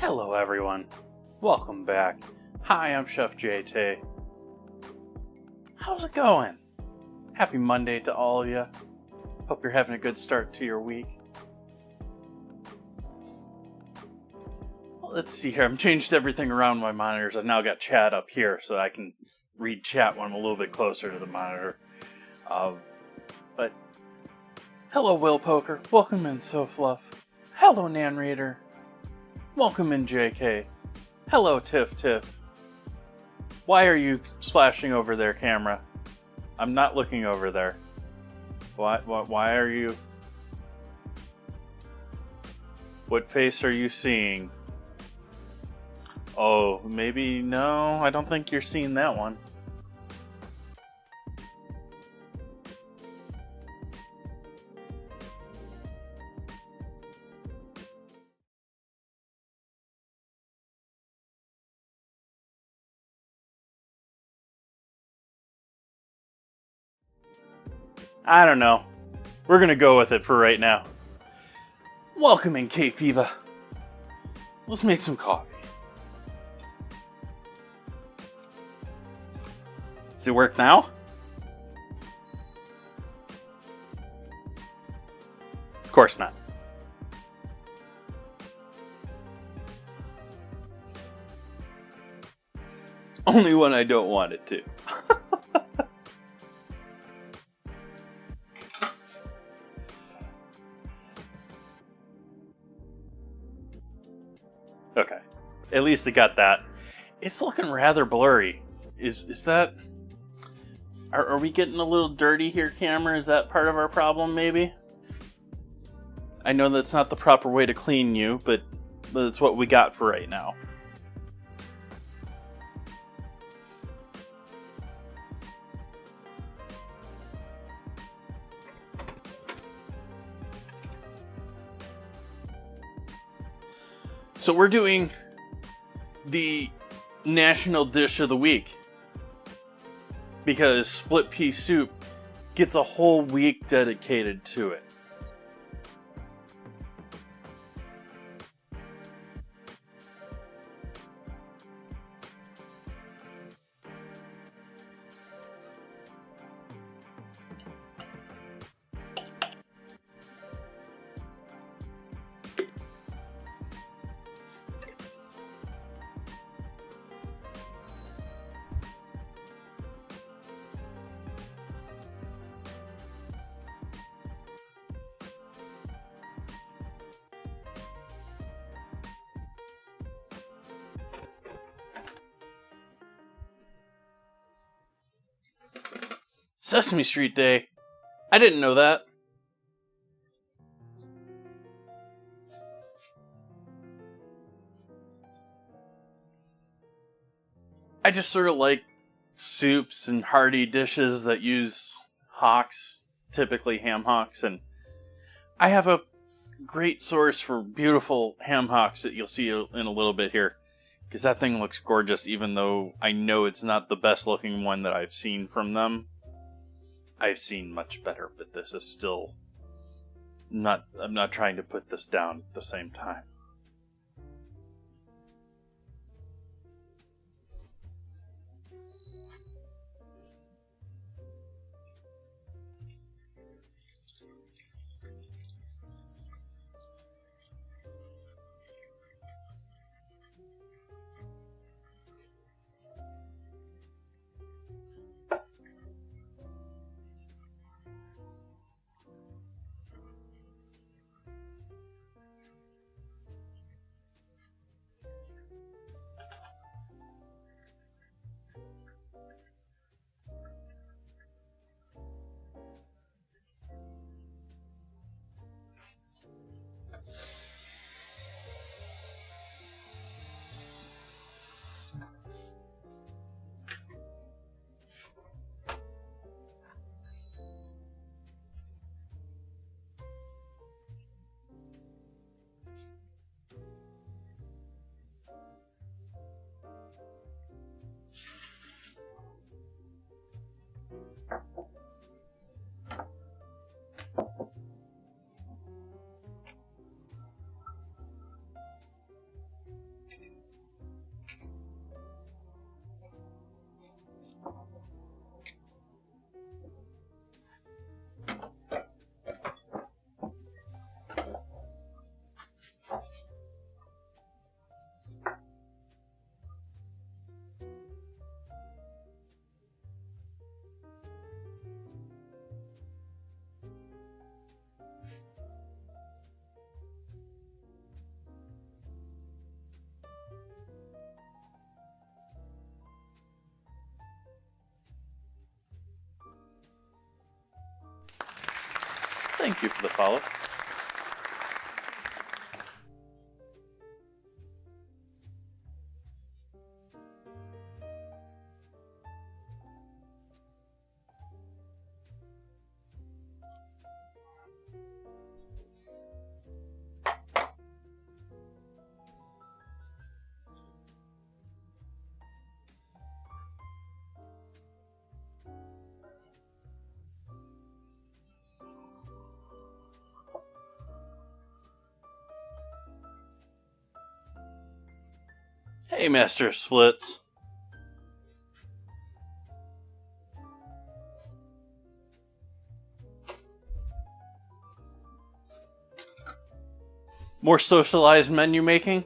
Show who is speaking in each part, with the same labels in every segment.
Speaker 1: Hello everyone, welcome back. Hi, I'm Chef JT. How's it going? Happy Monday to all of you. Hope you're having a good start to your week. Well, let's see here, I've changed everything around my monitors. I've now got chat up here so I can read chat when I'm a little bit closer to the monitor. But hello Will Poker, welcome in So Fluff. Hello Nan Raider. Welcome in, JK. Hello, Tiff Tiff. Why are you splashing over there, camera? I'm not looking over there. Why are you... What face are you seeing? Oh, maybe... No, I don't think you're seeing that one. I don't know. We're gonna go with it for right now. Welcome in, K-Fiva. Let's make some coffee. Does it work now? Of course not. Only when I don't want it to. Okay, at least it got that. It's looking rather blurry. Is that... Are we getting a little dirty here, camera? Is that part of our problem, maybe? I know that's not the proper way to clean you, but it's what we got for right now. So we're doing the National Dish of the Week because Split Pea Soup gets a whole week dedicated to it. Sesame Street Day. I didn't know that. I just sort of like soups and hearty dishes that use hocks, typically ham hocks, and I have a great source for beautiful ham hocks that you'll see in a little bit here, because that thing looks gorgeous, even though I know it's not the best looking one that I've seen from them. I've seen much better, but this is still not... I'm not trying to put this down at the same time. you for the follow. Hey, Master Splits. More socialized menu making?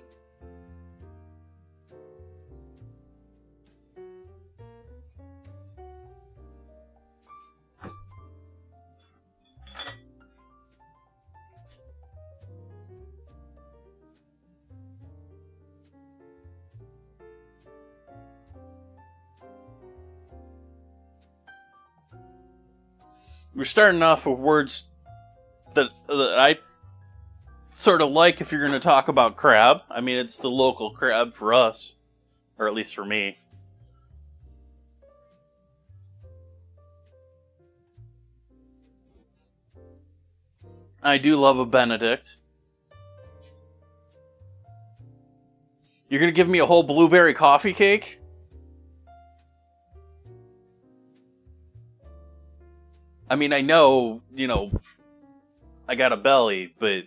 Speaker 1: We're starting off with words that I sort of like if you're going to talk about crab. I mean, it's the local crab for us, or at least for me. I do love a Benedict. You're going to give me a whole blueberry coffee cake? I mean, I know, I got a belly, but...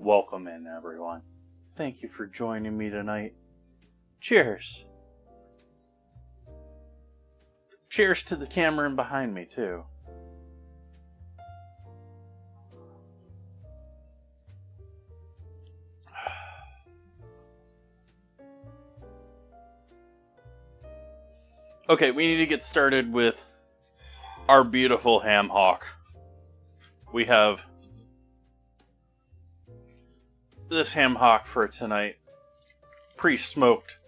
Speaker 1: Welcome in, everyone. Thank you for joining me tonight. Cheers. Cheers to the camera behind me, too. Okay, we need to get started with our beautiful ham hock. We have this ham hock for tonight, pre-smoked.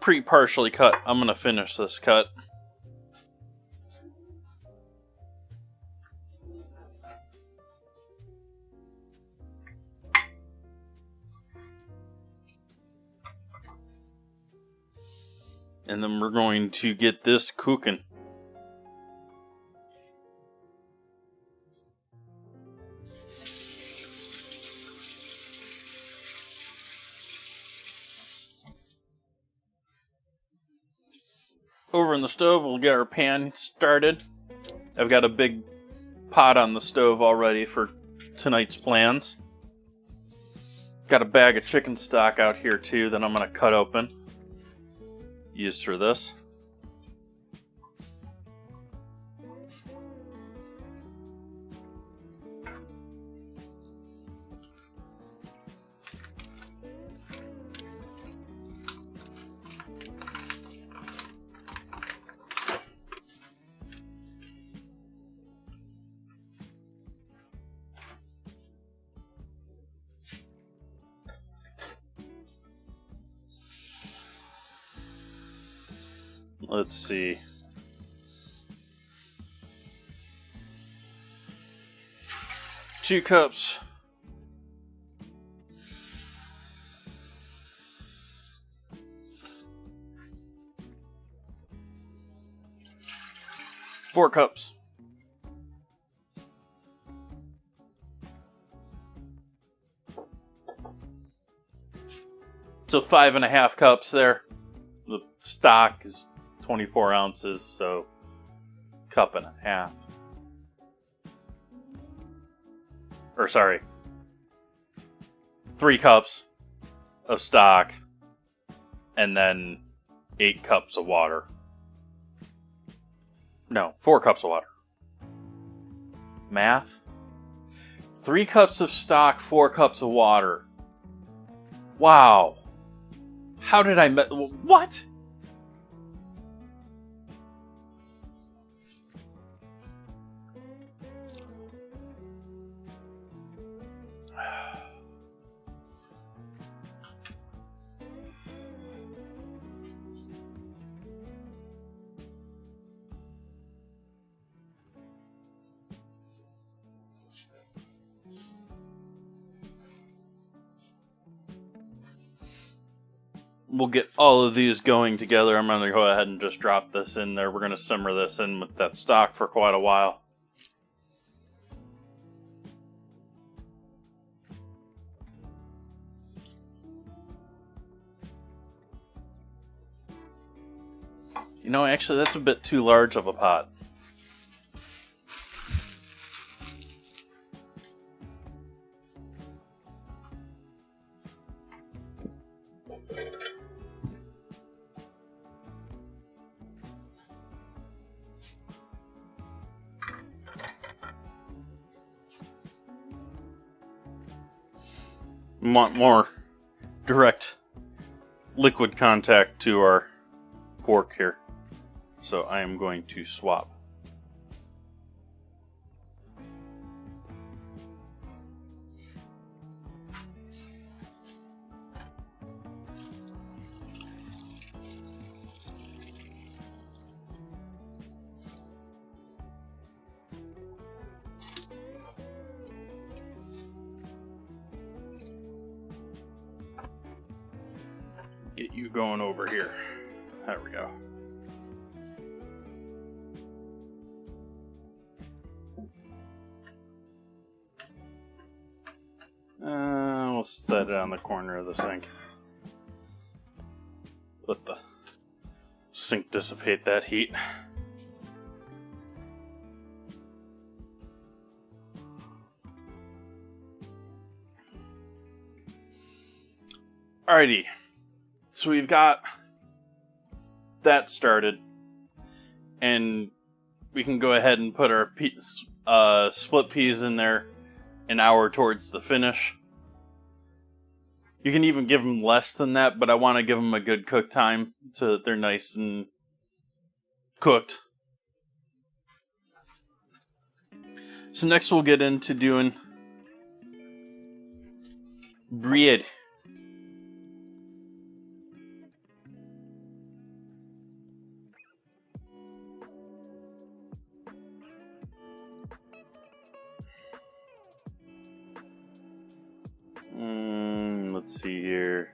Speaker 1: Pre-partially cut. I'm gonna finish this cut. And then we're going to get this cooking. Over in the stove, we'll get our pan started. I've got a big pot on the stove already for tonight's plans. Got a bag of chicken stock out here too that I'm going to cut open. Use for this. Let's see. Two cups. Four cups. So 5.5 cups there. The stock is 24 ounces, so cup and a half. Or sorry, 3 cups of stock and then 8 cups of water. No, 4 cups of water. Math? 3 cups of stock, 4 cups of water. Wow. How did I... What? We'll get all of these going together. I'm going to go ahead and just drop this in there. We're going to simmer this in with that stock for quite a while. You know, actually, that's a bit too large of a pot. We want more direct liquid contact to our pork here. So I am going to swap. Get you going over here. There we go. We'll set it on the corner of the sink. Let the sink dissipate that heat. Alrighty. So we've got that started, and we can go ahead and put our split peas in there an hour towards the finish. You can even give them less than that, but I want to give them a good cook time so that they're nice and cooked. So next we'll get into doing bread. Let's see here.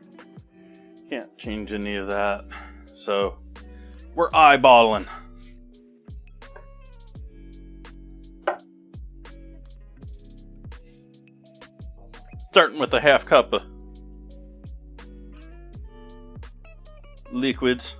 Speaker 1: Can't change any of that. So we're eyeballing. Starting with a half cup of liquids.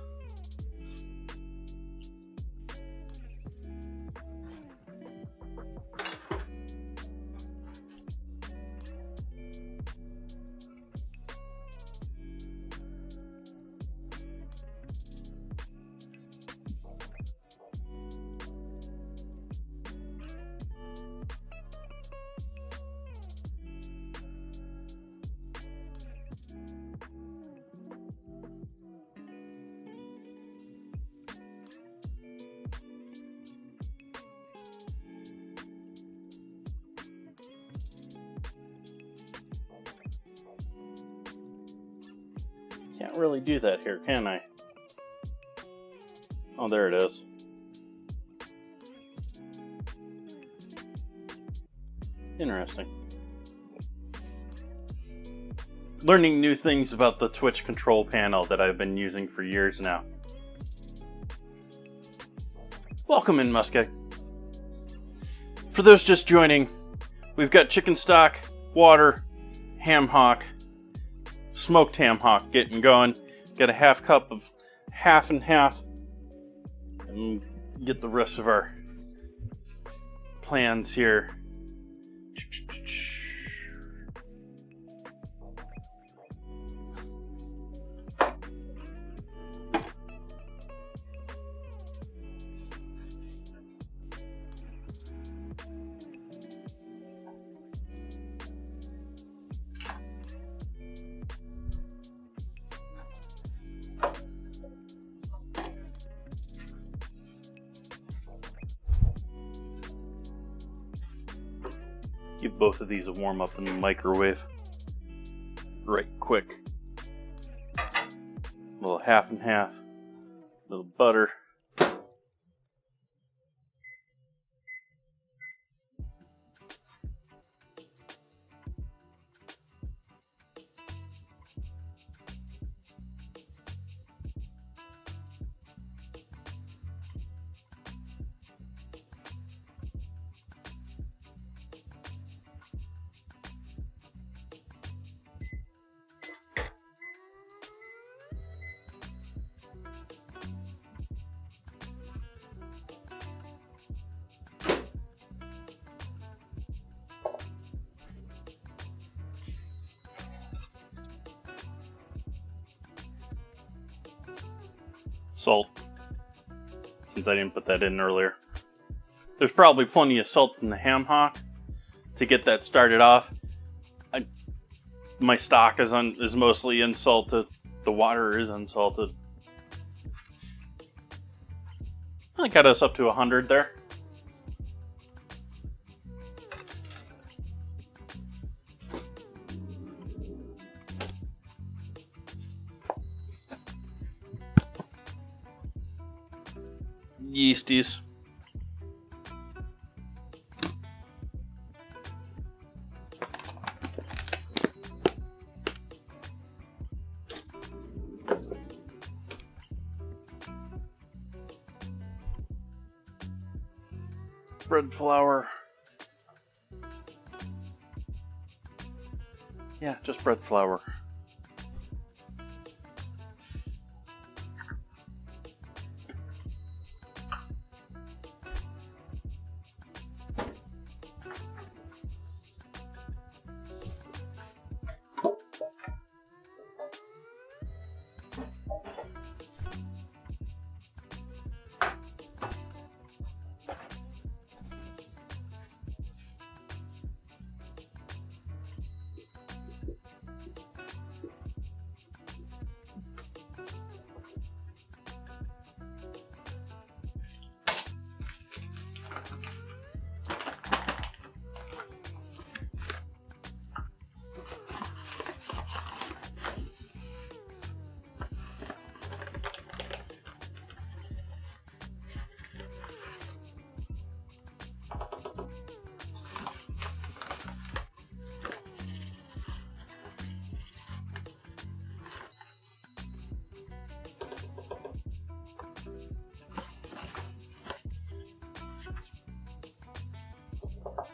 Speaker 1: Can't really do that here, can I? Oh, there it is. Interesting. Learning new things about the Twitch control panel that I've been using for years now. Welcome in, Muskeg. For those just joining, we've got chicken stock, water, ham hock, smoked ham hock getting going. Got a half cup of half and half. And get the rest of our plans here. give both of these a warm up in the microwave. Right quick. A little half and half. A little butter. Salt, since I didn't put that in earlier. There's probably plenty of salt in the ham hock to get that started off. My stock is mostly unsalted. The water is unsalted. I got us up to 100 there. Yeasties. Bread flour. Yeah, just bread flour.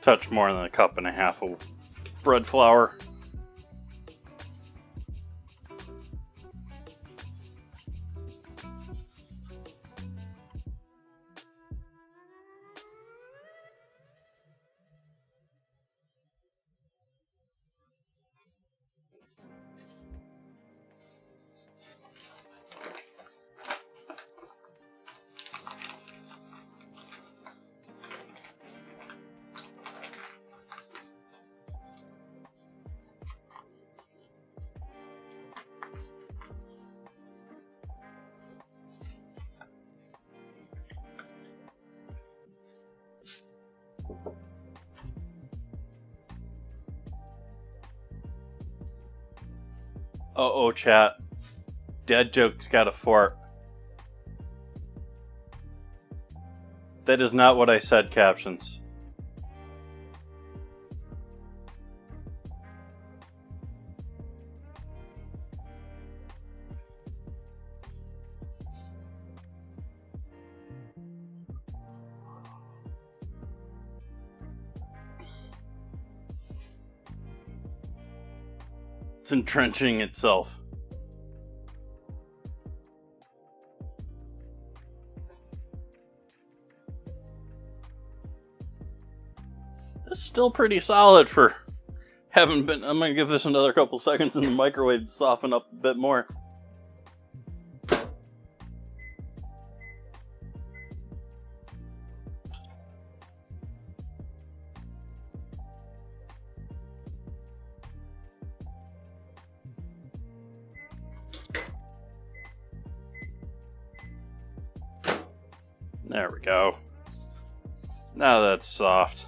Speaker 1: Touch more than a cup and a half of bread flour. Uh-oh, chat. Dad joke's got a fart. That is not what I said, captions. It's entrenching itself. It's still pretty solid for having been. I'm gonna give this another couple seconds in the microwave to soften up a bit more. There we go. Now that's soft.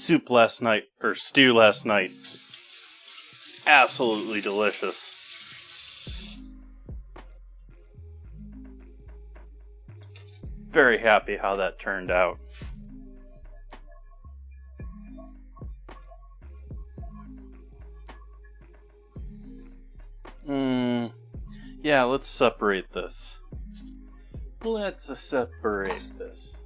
Speaker 1: soup last night, or stew last night. Absolutely delicious. Very happy how that turned out. Yeah, let's separate this. Let's separate this.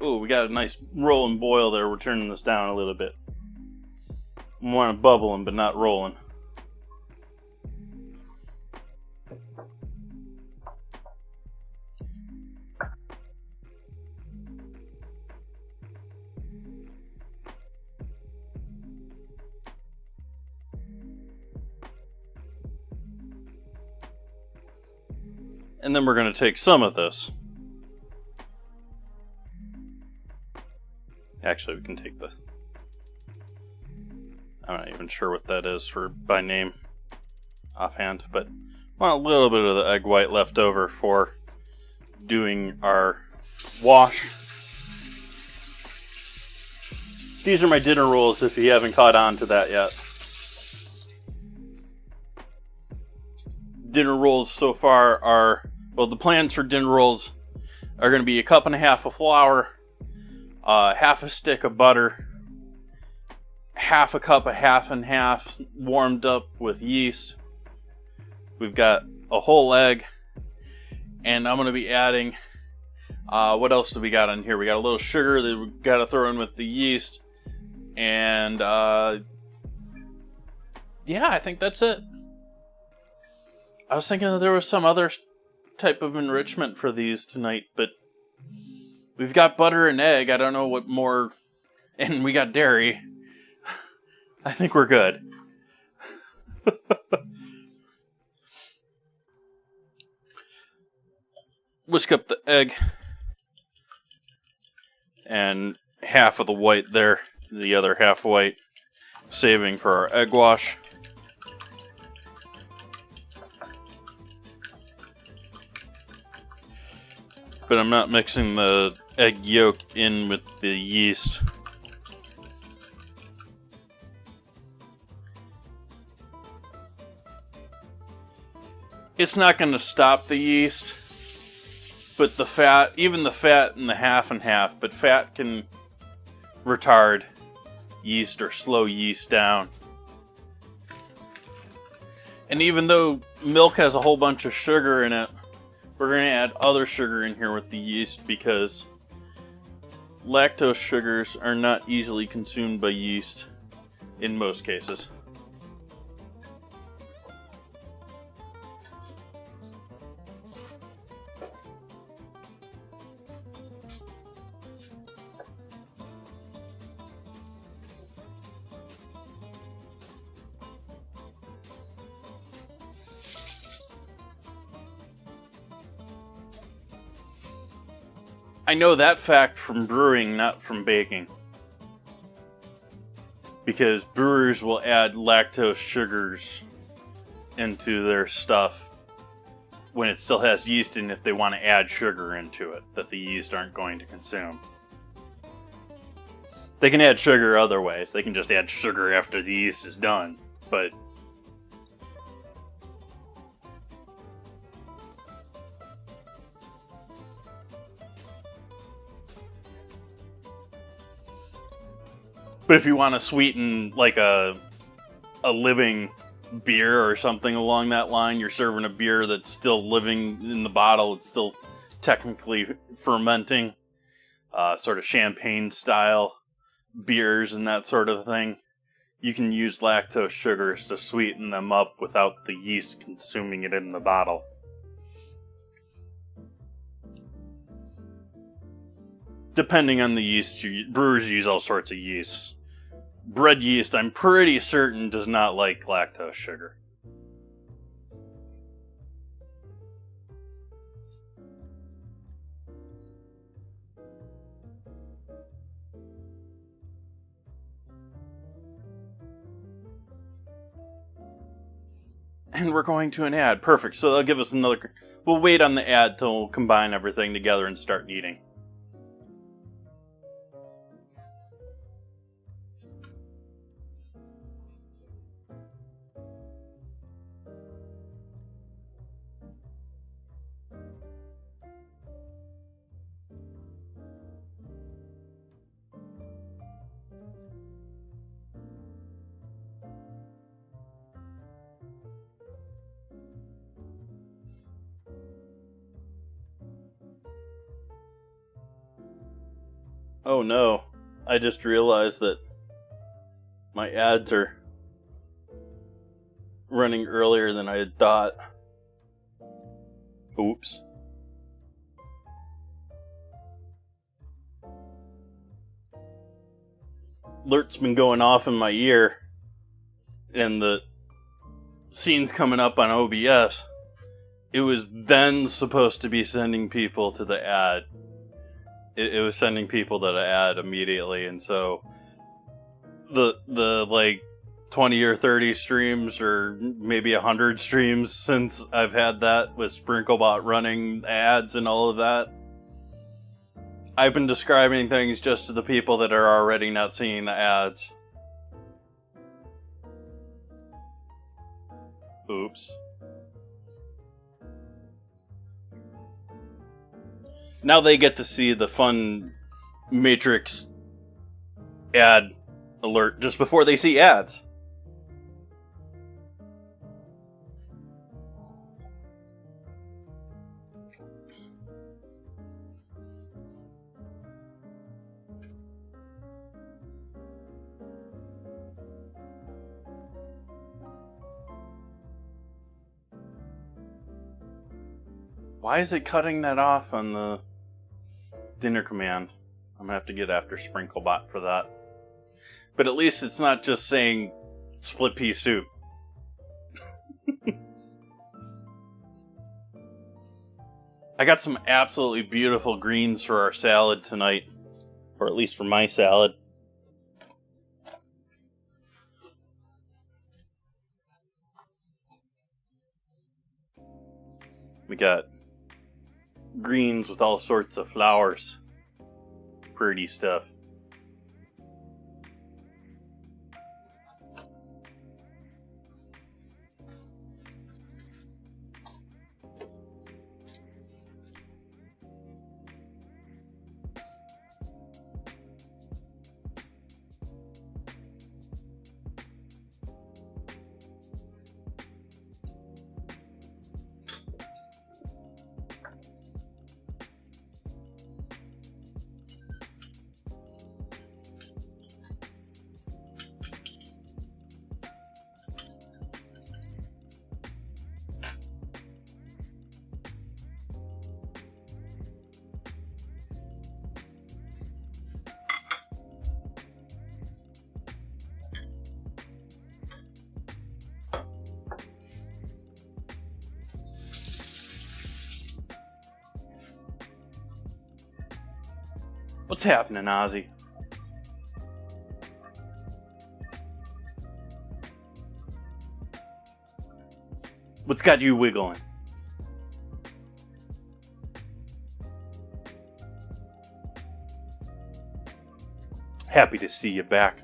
Speaker 1: Oh, we got a nice rolling boil there. We're turning this down a little bit. We want it bubbling, but not rolling. And then we're going to take some of this. Actually, we can take the... I'm not even sure what that is by name offhand, but I want a little bit of the egg white left over for doing our wash. These are my dinner rolls if you haven't caught on to that yet. Dinner rolls so far are, well, the plans for dinner rolls are going to be a cup and a half of flour, half a stick of butter, half a cup of half and half warmed up with yeast. We've got a whole egg, and I'm going to be adding, what else do we got in here? We got a little sugar that we got to throw in with the yeast, and yeah, I think that's it. I was thinking that there was some other type of enrichment for these tonight, but we've got butter and egg. I don't know what more, and we got dairy. I think we're good. Whisk up the egg and half of the white there, the other half white, saving for our egg wash. But I'm not mixing the egg yolk in with the yeast. It's not going to stop the yeast, but the fat, even the fat in the half and half, but fat can retard yeast or slow yeast down. And even though milk has a whole bunch of sugar in it, we're going to add other sugar in here with the yeast because lactose sugars are not easily consumed by yeast in most cases. I know that fact from brewing, not from baking. Because brewers will add lactose sugars into their stuff when it still has yeast in it if they want to add sugar into it that the yeast aren't going to consume. They can add sugar other ways. They can just add sugar after the yeast is done. But if you want to sweeten like a living beer or something along that line, you're serving a beer that's still living in the bottle, it's still technically fermenting, sort of champagne style beers and that sort of thing. You can use lactose sugars to sweeten them up without the yeast consuming it in the bottle. Depending on the yeast, brewers use all sorts of yeasts. Bread yeast, I'm pretty certain, does not like lactose sugar. And we're going to an ad. Perfect. So they'll give us another... We'll wait on the ad till we'll combine everything together and start eating. Oh no, I just realized that my ads are running earlier than I had thought. Oops. Alert's been going off in my ear, and the scene's coming up on OBS. It was then supposed to be sending people to the ad. It was sending people to the ad immediately, and so the like 20 or 30 streams, or maybe 100 streams since I've had that with SprinkleBot running ads and all of that, I've been describing things just to the people that are already not seeing the ads. Oops. Now they get to see the fun Matrix ad alert just before they see ads. Why is it cutting that off on the dinner command? I'm gonna have to get after SprinkleBot for that. But at least it's not just saying split pea soup. I got some absolutely beautiful greens for our salad tonight. Or at least for my salad. We got greens with all sorts of flowers. Pretty stuff. What's happening, Ozzy? What's got you wiggling? Happy to see you back.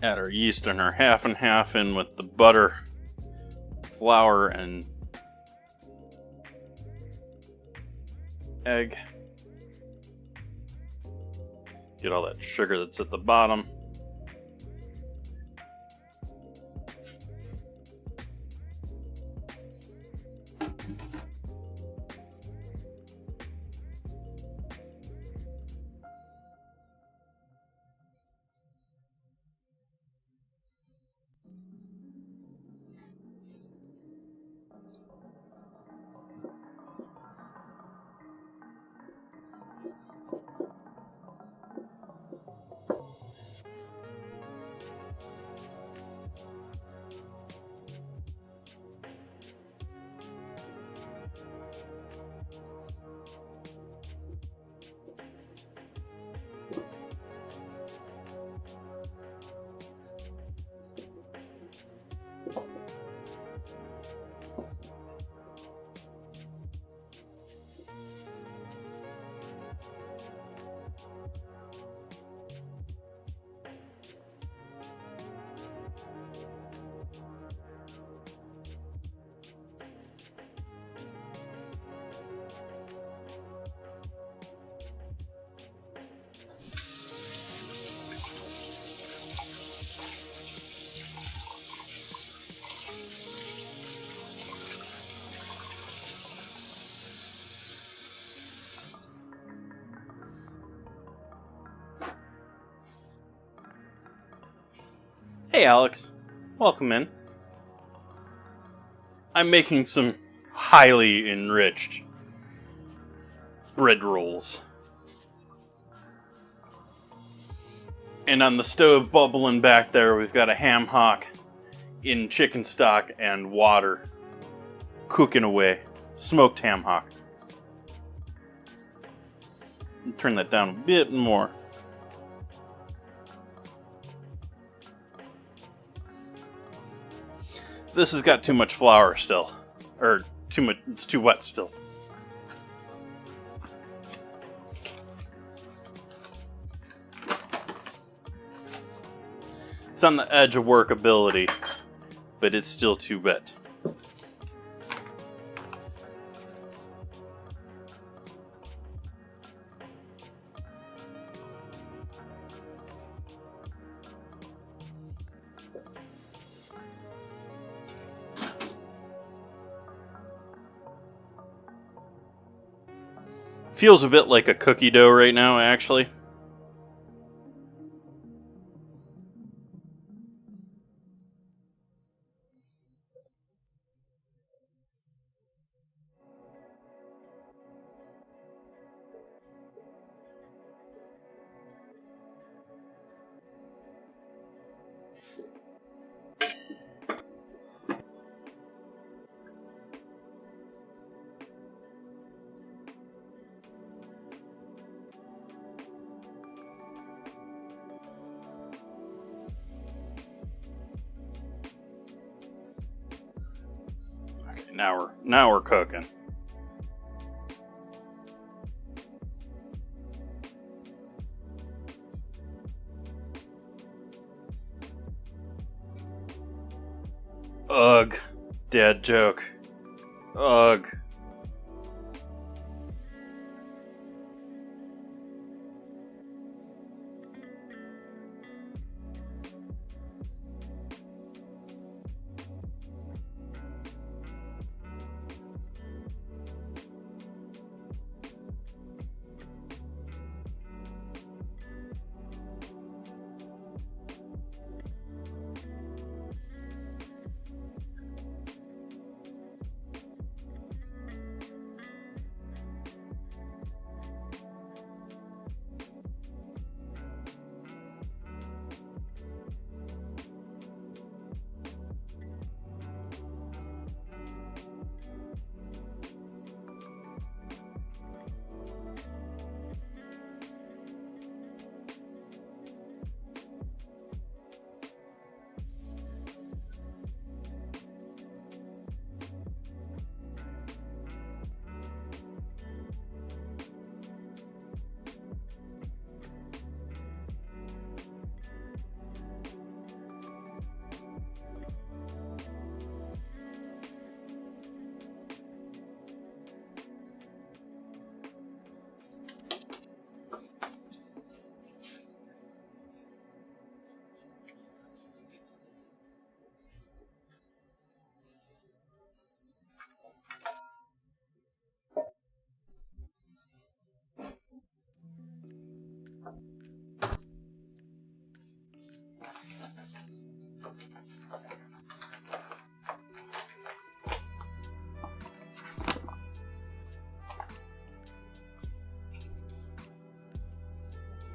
Speaker 1: Add our yeast and our half and half in with the butter, flour, and egg. Get all that sugar that's at the bottom. Hey, Alex. Welcome in. I'm making some highly enriched bread rolls. And on the stove bubbling back there, we've got a ham hock in chicken stock and water cooking away. Smoked ham hock. Turn that down a bit more. This has got too much flour still. Or too much, it's too wet still. It's on the edge of workability, but it's still too wet. Feels a bit like a cookie dough right now, actually. Now we're cooking. Ugh. Dad joke. Ugh.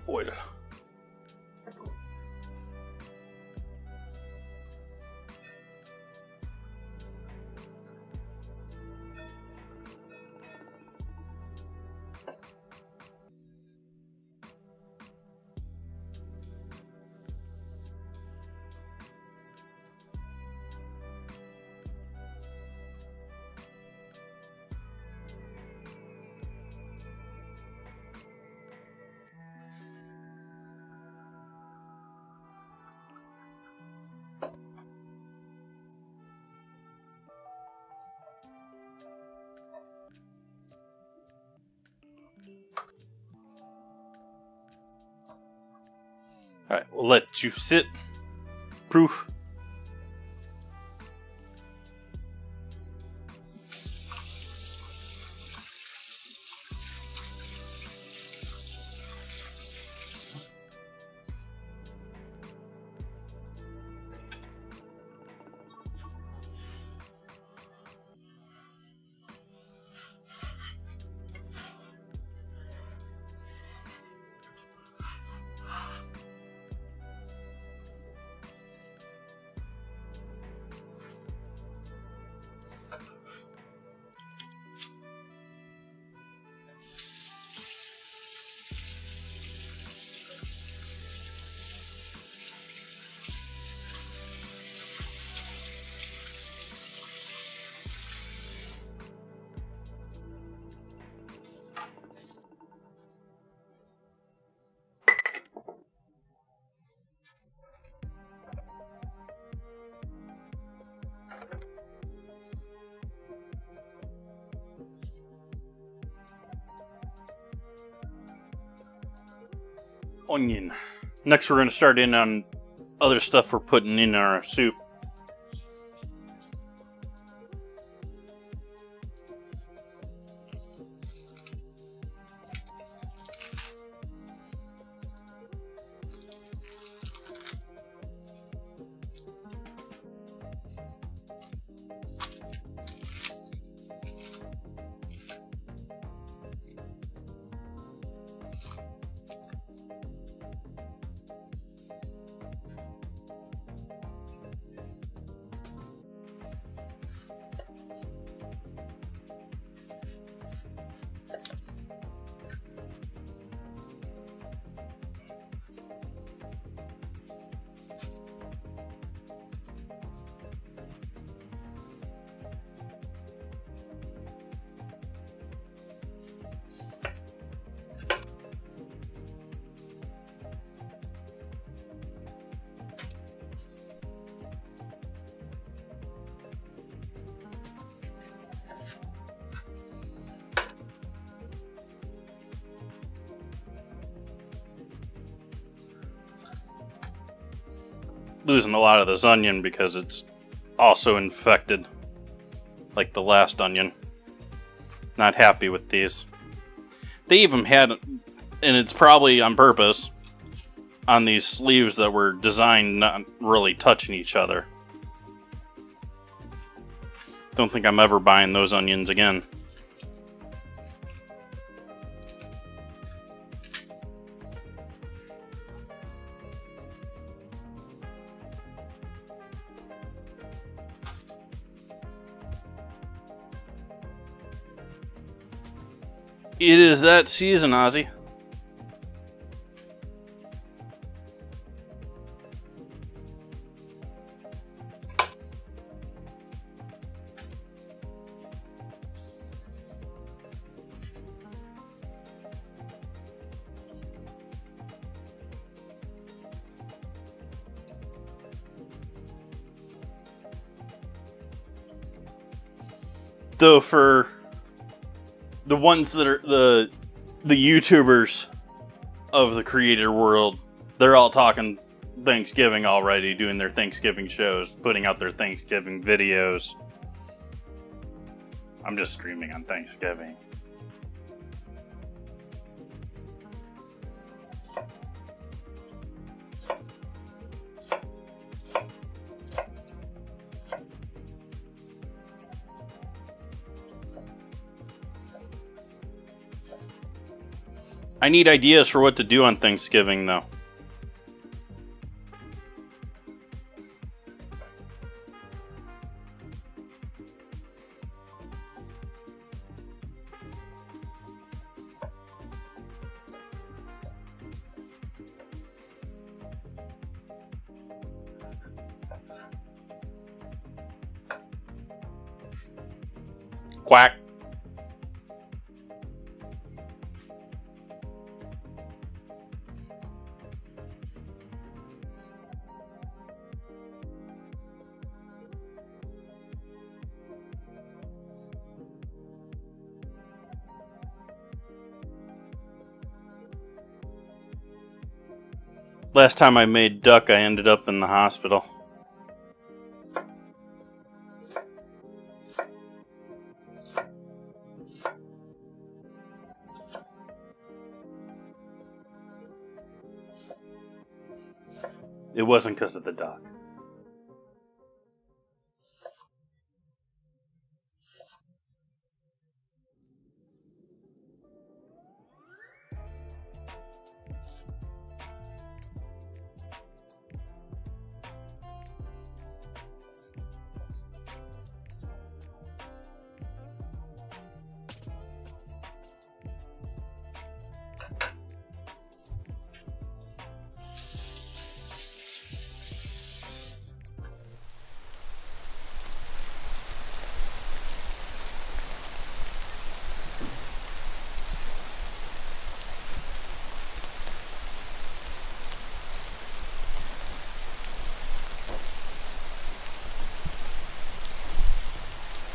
Speaker 1: Boy. Alright, we'll let you sit. Proof. onion. Next we're going to start in on other stuff we're putting in our soup. Losing a lot of this onion because it's also infected, like the last onion. Not happy with these. They even had, and it's probably on purpose, on these sleeves that were designed not really touching each other. Don't think I'm ever buying those onions again. It is that season, Ozzy. Though for the ones that are the YouTubers of the creator world, they're all talking Thanksgiving already, doing their Thanksgiving shows, putting out their Thanksgiving videos. I'm just screaming on Thanksgiving. I need ideas for what to do on Thanksgiving, though. Quack. Last time I made duck, I ended up in the hospital. It wasn't because of the duck.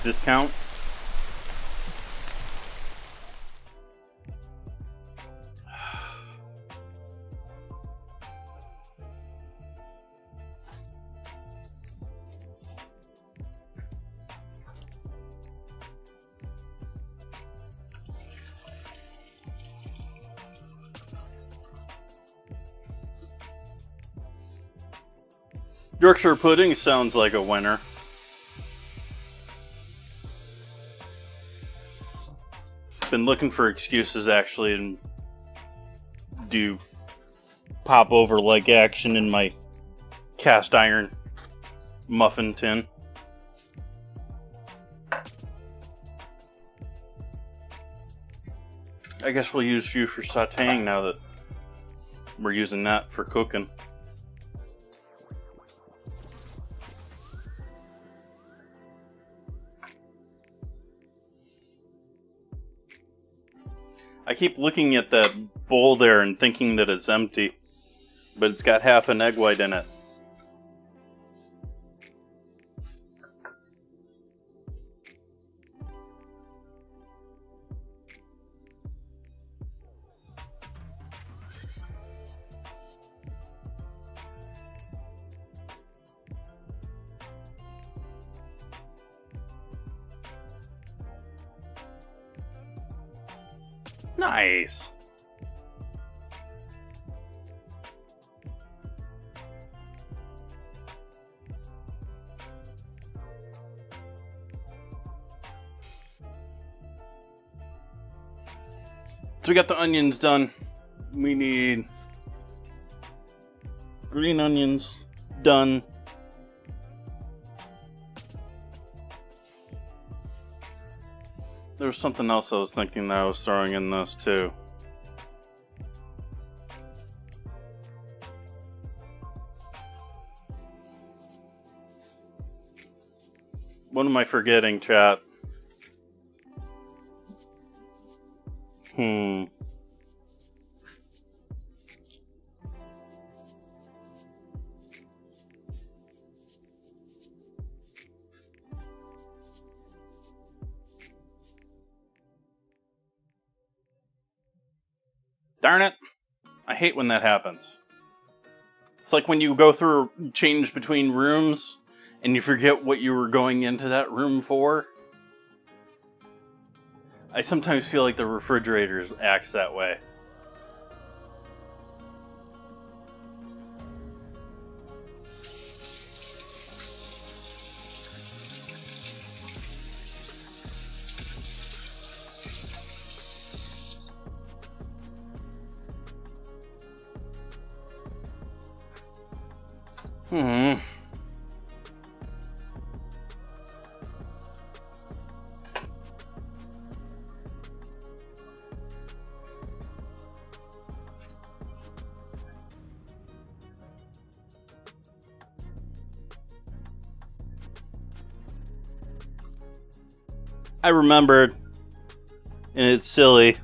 Speaker 1: Discount? Yorkshire pudding sounds like a winner. Been looking for excuses actually and do pop over like action in my cast iron muffin tin. I guess we'll use you for sauteing now that we're using that for cooking. I keep looking at that bowl there and thinking that it's empty, but it's got half an egg white in it. Nice. So we got the onions done. We need green onions done. There was something else I was thinking that I was throwing in this too. What am I forgetting, chat? Darn it. I hate when that happens. It's like when you go through change between rooms and you forget what you were going into that room for. I sometimes feel like the refrigerator acts that way. I remembered, and it's silly.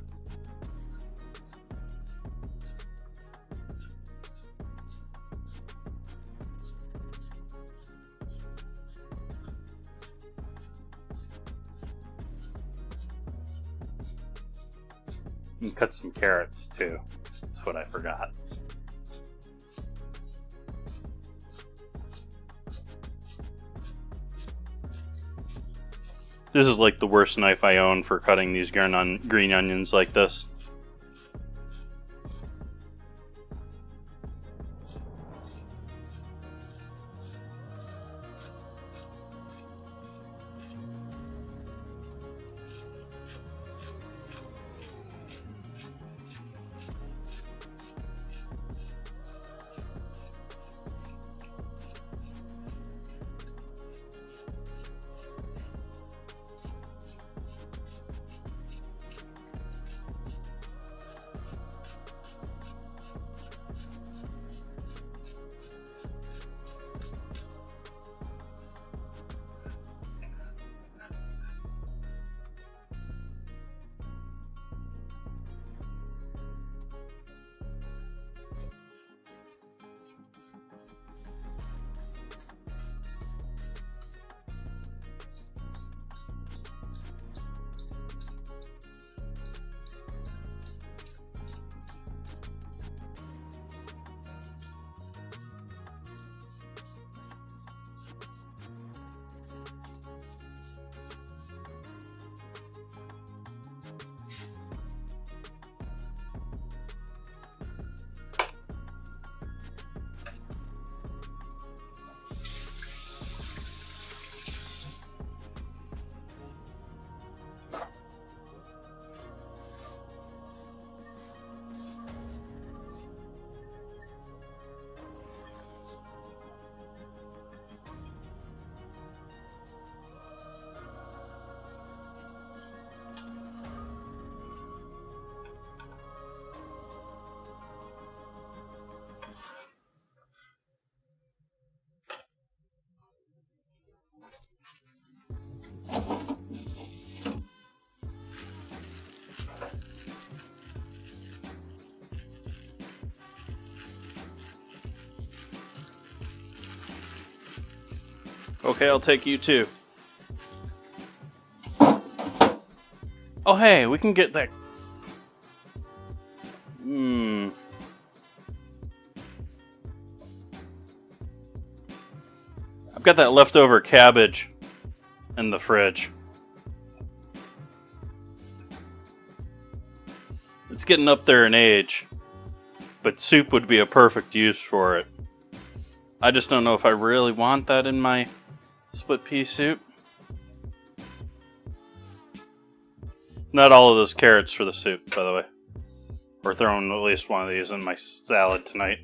Speaker 1: You can cut some carrots too. That's what I forgot. This is like the worst knife I own for cutting these green onions like this. Okay, I'll take you too. Oh, hey, we can get that. I've got that leftover cabbage in the fridge. It's getting up there in age, but soup would be a perfect use for it. I just don't know if I really want that in my split pea soup. Not all of those carrots for the soup, by the way. We're throwing at least one of these in my salad tonight.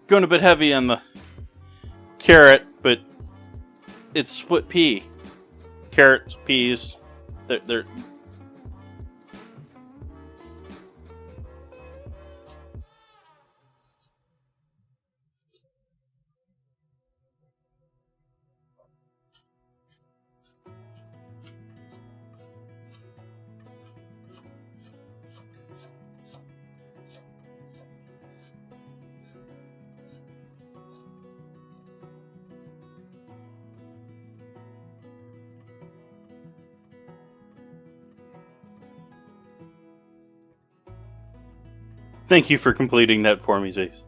Speaker 1: Going a bit heavy on the carrot, but it's split pea. Carrots, peas, they're Thank you for completing that for me, Zace.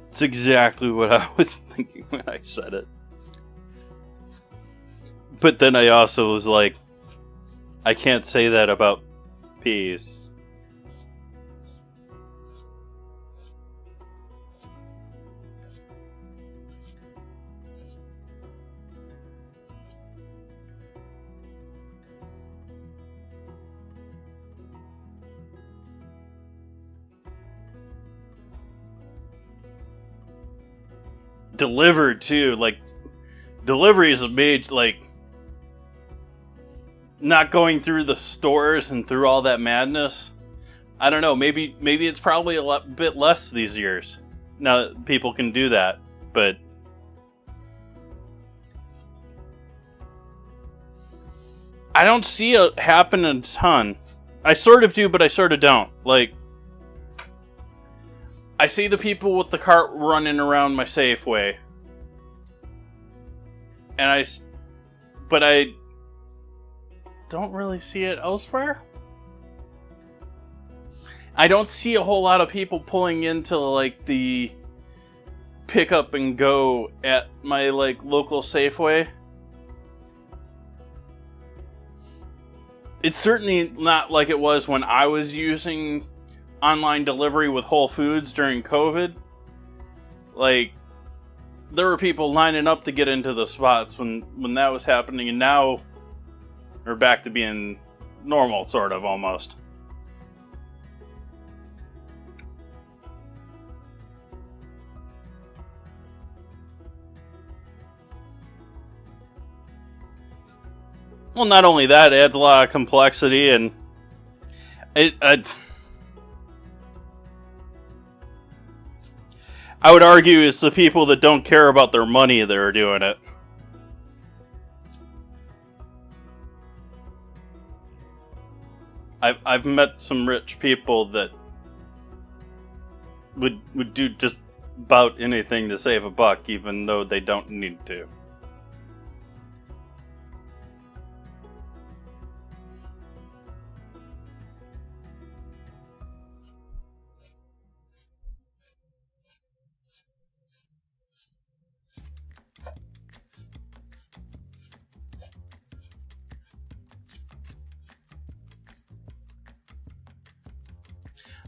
Speaker 1: It's exactly what I was thinking when I said it. But then I also was like, I can't say that about peas. Delivered too, like delivery is a major, like not going through the stores and through all that madness. I don't know, maybe it's probably a bit less these years. Now people can do that, but I don't see it happen a ton. I sort of do, but I sort of don't. Like, I see the people with the cart running around my Safeway. But I don't really see it elsewhere. I don't see a whole lot of people pulling into like the pick up and go at my like local Safeway. It's certainly not like it was when I was using online delivery with Whole Foods during COVID. Like, there were people lining up to get into the spots when that was happening, and now we're back to being normal, sort of, almost. Well, not only that, it adds a lot of complexity, and I would argue it's the people that don't care about their money that are doing it. I've met some rich people that would do just about anything to save a buck, even though they don't need to.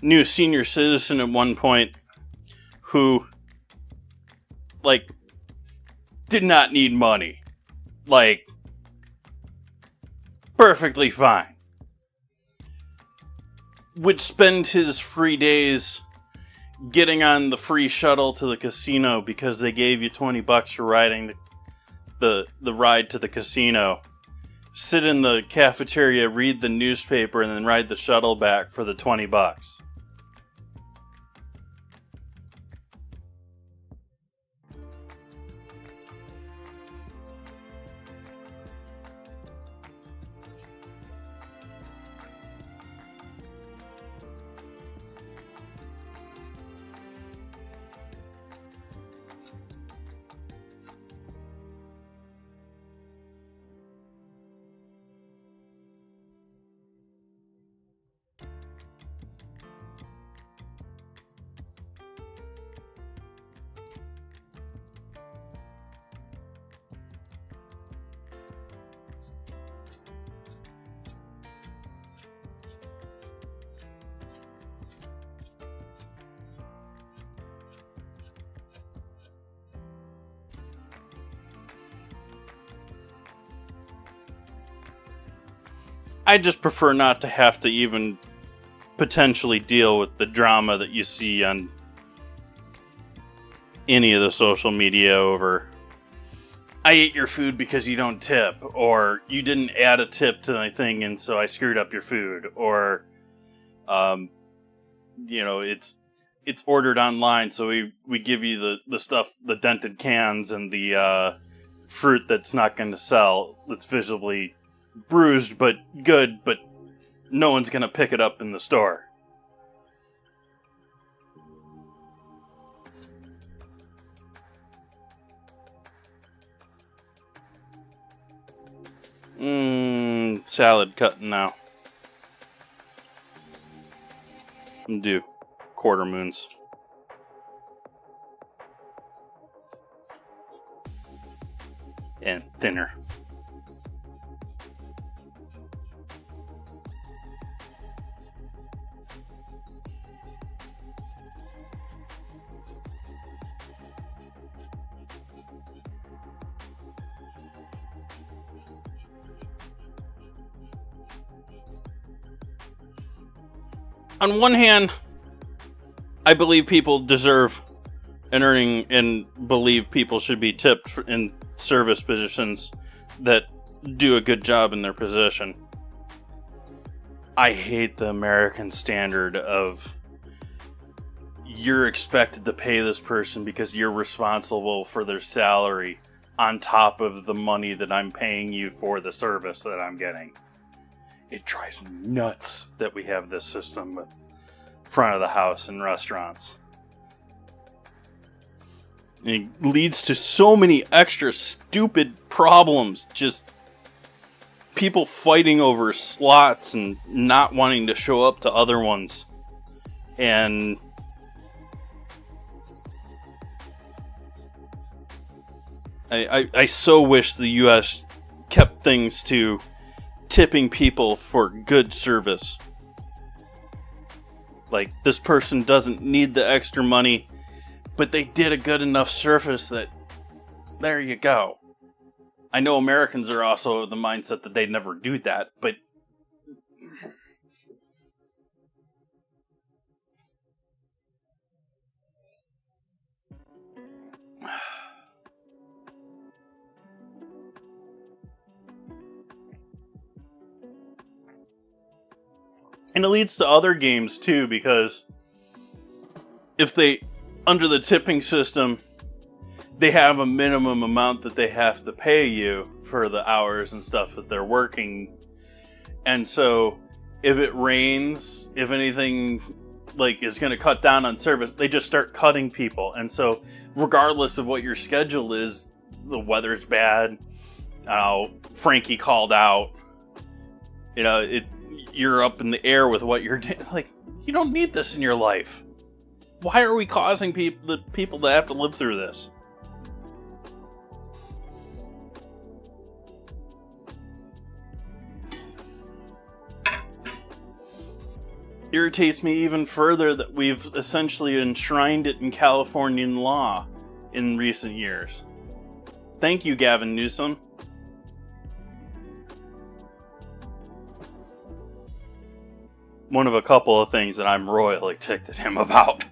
Speaker 1: Knew a senior citizen at one point who, like, did not need money. Like, perfectly fine. Would spend his free days getting on the free shuttle to the casino because they gave you $20 for riding the ride to the casino. Sit in the cafeteria, read the newspaper, and then ride the shuttle back for the $20. I just prefer not to have to even potentially deal with the drama that you see on any of the social media over, I ate your food because you don't tip, or you didn't add a tip to my thing and so I screwed up your food, or it's ordered online, so we give you the stuff, the dented cans and the fruit that's not going to sell, that's visibly bruised but good, but no one's going to pick it up in the store. Salad cutting now. Do quarter moons. And thinner. On one hand, I believe people deserve an earning and believe people should be tipped in service positions that do a good job in their position. I hate the American standard of you're expected to pay this person because you're responsible for their salary on top of the money that I'm paying you for the service that I'm getting. It drives me nuts that we have this system with front of the house in restaurants. It leads to so many extra stupid problems. Just people fighting over slots and not wanting to show up to other ones. And I so wish the US kept things to tipping people for good service. Like, this person doesn't need the extra money, but they did a good enough service that there you go. I know Americans are also of the mindset that they'd never do that, but and it leads to other games too, because if they, under the tipping system, they have a minimum amount that they have to pay you for the hours and stuff that they're working. And so if it rains, if anything like is going to cut down on service, they just start cutting people. And so regardless of what your schedule is, the weather's bad, Frankie called out, you're up in the air with what you're doing. Like, you don't need this in your life. Why are we causing the people that have to live through this? Irritates me even further that we've essentially enshrined it in Californian law in recent years. Thank you, Gavin Newsom. One of a couple of things that I'm royally ticked at him about.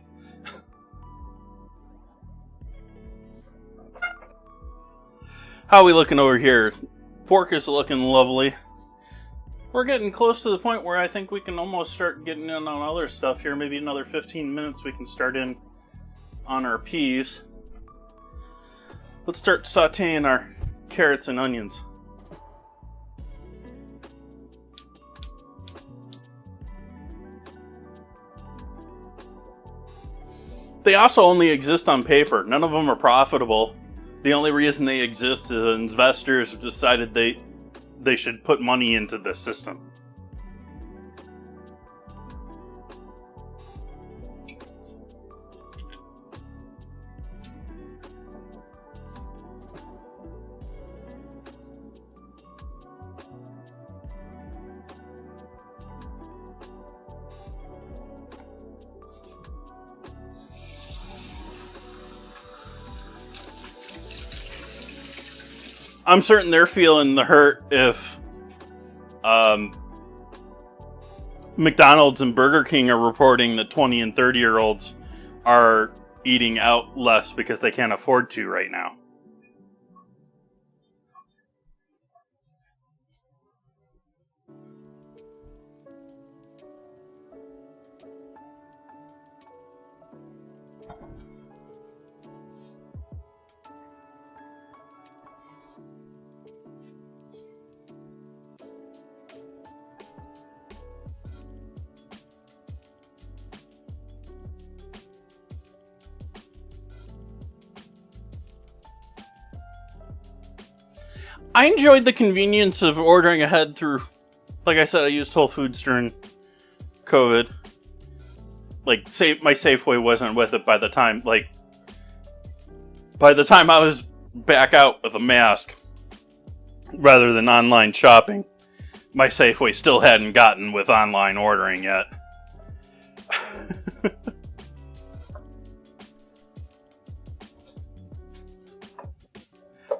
Speaker 1: How are we looking over here? Pork is looking lovely. We're getting close to the point where I think we can almost start getting in on other stuff here. Maybe another 15 minutes we can start in on our peas. Let's start sauteing our carrots and onions. They also only exist on paper. None of them are profitable. The only reason they exist is investors have decided they should put money into the system. I'm certain they're feeling the hurt if McDonald's and Burger King are reporting that 20 and 30-year-olds are eating out less because they can't afford to right now. I enjoyed the convenience of ordering ahead through, like I said, I used Whole Foods during COVID. Like, my Safeway wasn't with it by the time I was back out with a mask, rather than online shopping, my Safeway still hadn't gotten with online ordering yet.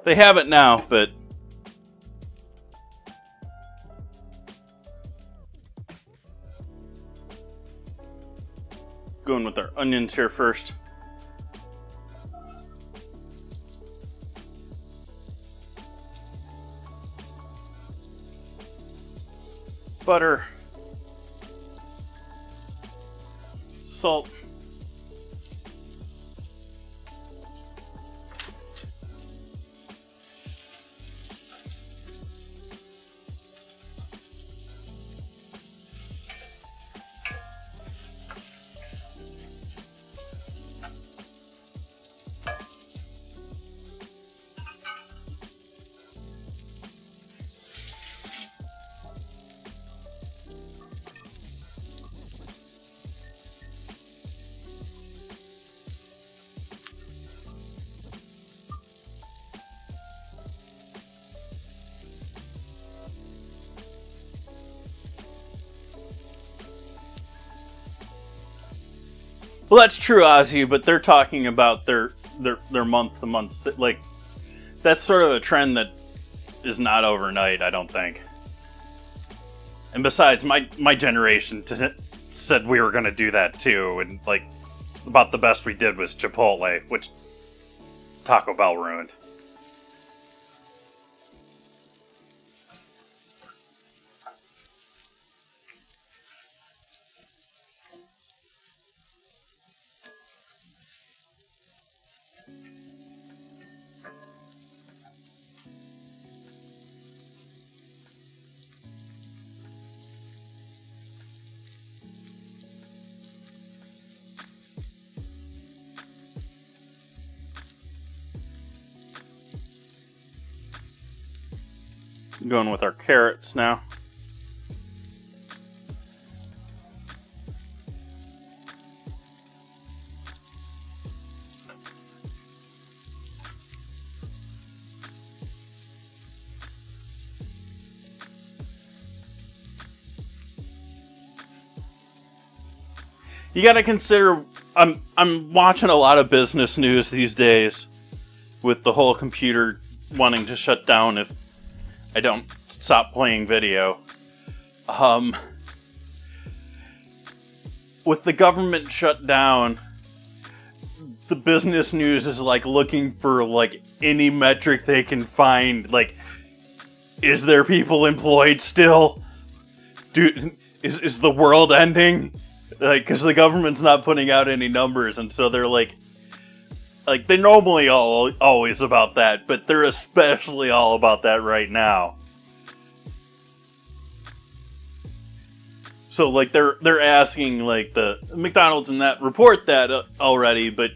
Speaker 1: They have it now, but going with our onions here first. Butter. Salt. Well, that's true, Ozzy, but they're talking about their month to month. Like, that's sort of a trend that is not overnight, I don't think. And besides, my generation said we were going to do that too, and like about the best we did was Chipotle, which Taco Bell ruined. I'm going with our carrots now. You got to consider, I'm watching a lot of business news these days with the whole computer wanting to shut down if I don't stop playing video. With the government shut down, the business news is like looking for like any metric they can find. Like, is there people employed still? Is the world ending? Like, because the government's not putting out any numbers, and so they're like they're normally always about that, but they're especially all about that right now. So like they're asking like the McDonald's and that report that already, but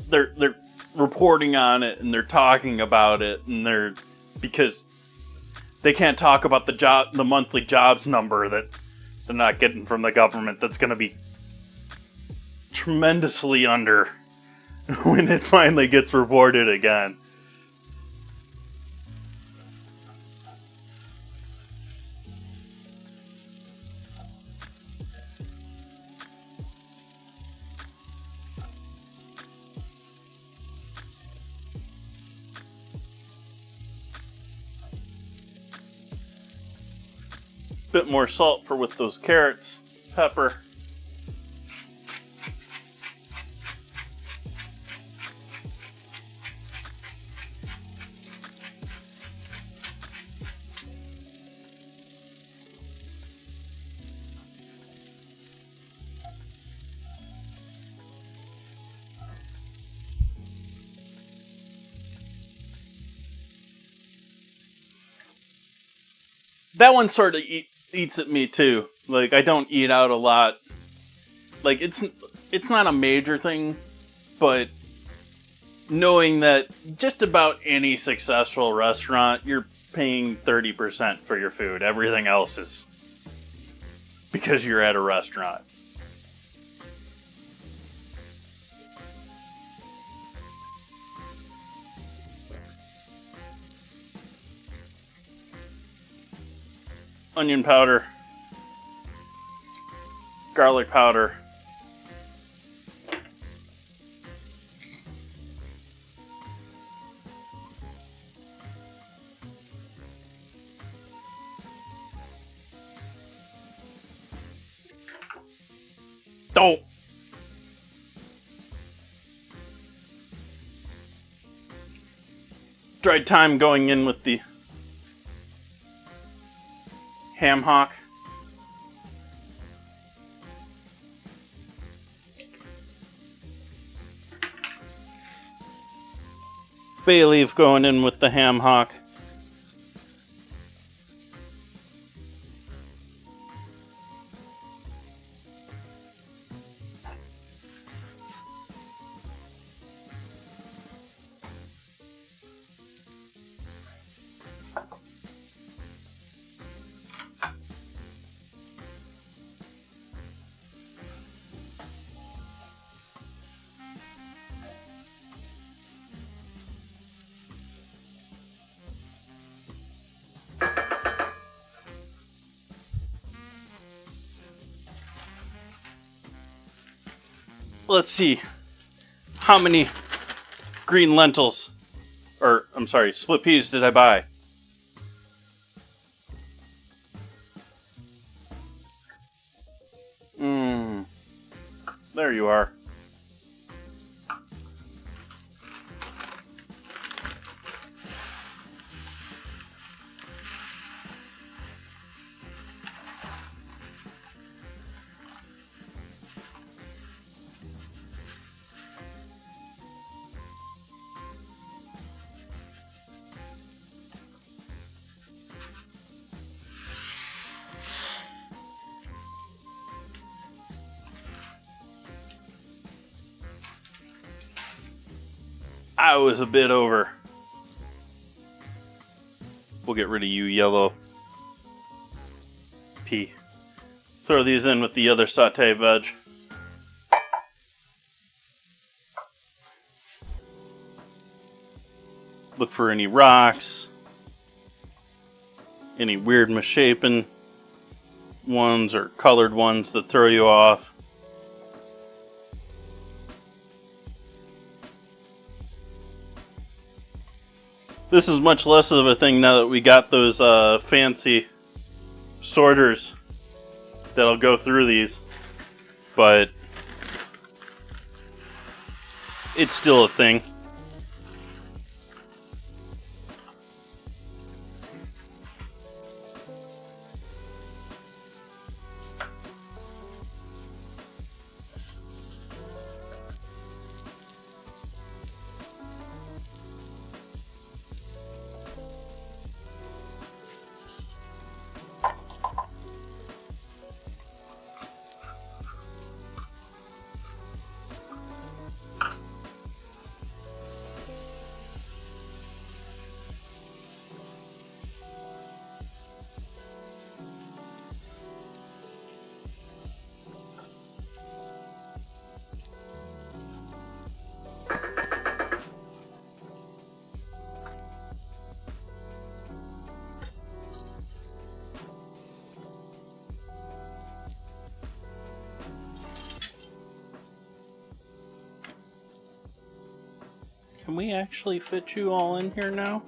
Speaker 1: they're reporting on it and they're talking about it, and because they can't talk about the monthly jobs number that they're not getting from the government. That's going to be tremendously under when it finally gets reported again. Bit more salt for with those carrots, pepper. That one sort of eats at me too. Like, I don't eat out a lot. Like, it's not a major thing, but knowing that just about any successful restaurant, you're paying 30% for your food. Everything else is because you're at a restaurant. Onion powder, garlic powder, dried thyme going in with the ham hock. Bay leaf going in with the ham hock. let's see. How many green lentils, or I'm sorry, split peas did I buy? There you are. I was a bit over. We'll get rid of you, yellow pea. Throw these in with the other sauté veg. Look for any rocks, any weird misshapen ones or colored ones that throw you off. This is much less of a thing now that we got those fancy sorters that'll go through these, but it's still a thing. Can we actually fit you all in here now?